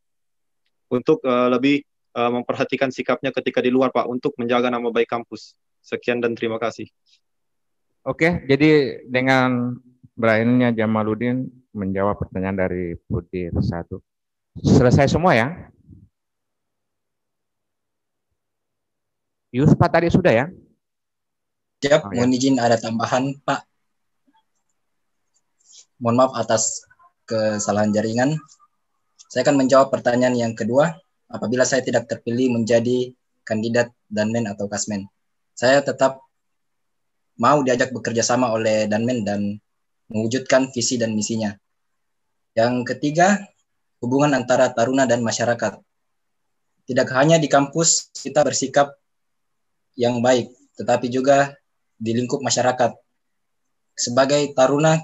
untuk lebih memperhatikan sikapnya ketika di luar Pak untuk menjaga nama baik kampus. Sekian dan terima kasih. Oke, jadi dengan beraninya Jamaluddin menjawab pertanyaan dari Pudir 1. Selesai semua ya? Yuspa tadi sudah ya? Siap, mohon izin ada tambahan Pak. Mohon maaf atas kesalahan jaringan. Saya akan menjawab pertanyaan yang kedua. Apabila saya tidak terpilih menjadi kandidat Danmen atau Kasmen, saya tetap mau diajak bekerja sama oleh Danmen dan mewujudkan visi dan misinya. Yang ketiga, hubungan antara Taruna dan masyarakat. Tidak hanya di kampus kita bersikap yang baik, tetapi juga di lingkup masyarakat. Sebagai Taruna,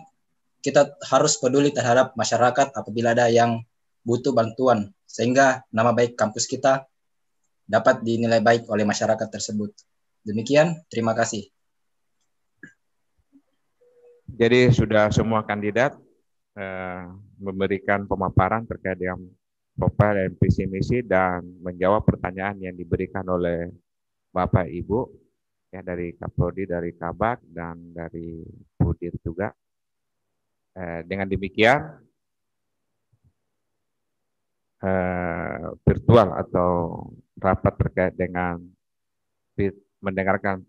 kita harus peduli terhadap masyarakat apabila ada yang butuh bantuan, sehingga nama baik kampus kita dapat dinilai baik oleh masyarakat tersebut. Demikian, terima kasih. Jadi sudah semua kandidat memberikan pemaparan terkait dengan profil dan visi misi dan menjawab pertanyaan yang diberikan oleh Bapak Ibu ya dari Kaprodi, dari Kabak dan dari Pudir juga. Dengan demikian virtual atau rapat terkait dengan mendengarkan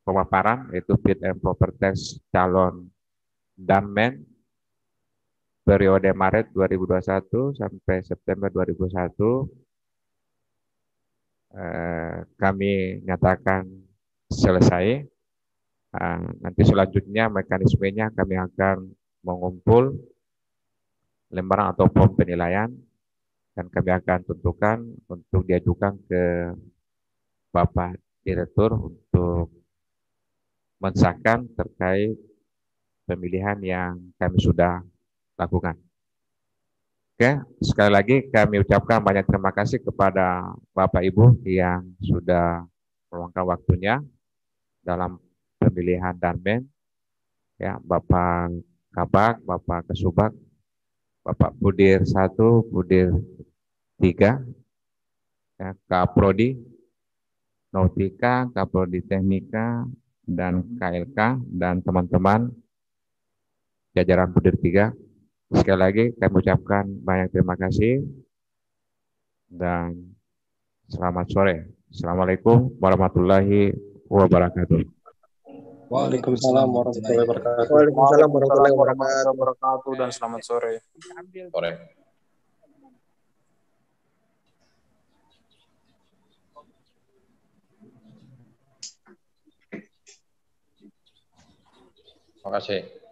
pemaparan yaitu fit and proper test calon Danmen periode Maret 2021 sampai September 2021 kami nyatakan selesai. Nanti selanjutnya mekanismenya kami akan mengumpul lembaran atau form penilaian dan kami akan tentukan untuk diajukan ke Bapak Direktur untuk mensahkan terkait pemilihan yang kami sudah lakukan. Oke, sekali lagi kami ucapkan banyak terima kasih kepada Bapak Ibu yang sudah meluangkan waktunya dalam pemilihan Danmen, ya Bapak Kabak, Bapak Kesubag, Bapak Pudir 1, Pudir 3, ya, Kaprodi, Nautika, Kaprodi Teknika, dan KLK, dan teman-teman jajaran Pudir 3. Sekali lagi kami ucapkan banyak terima kasih dan selamat sore. Assalamualaikum warahmatullahi wabarakatuh. Waalaikumsalam warahmatullahi wabarakatuh. Waalaikumsalam warahmatullahi wabarakatuh dan selamat sore. Sore. Terima kasih.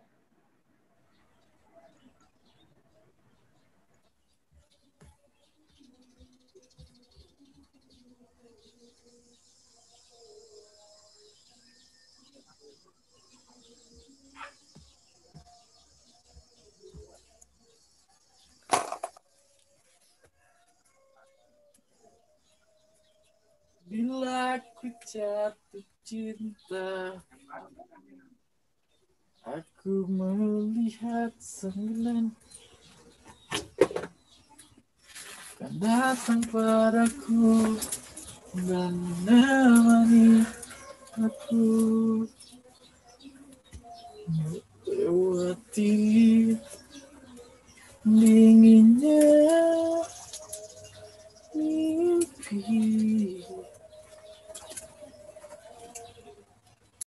Bila ku jatuh cinta, aku melihat 9 kan datang padaku dan menemani aku melewati dingin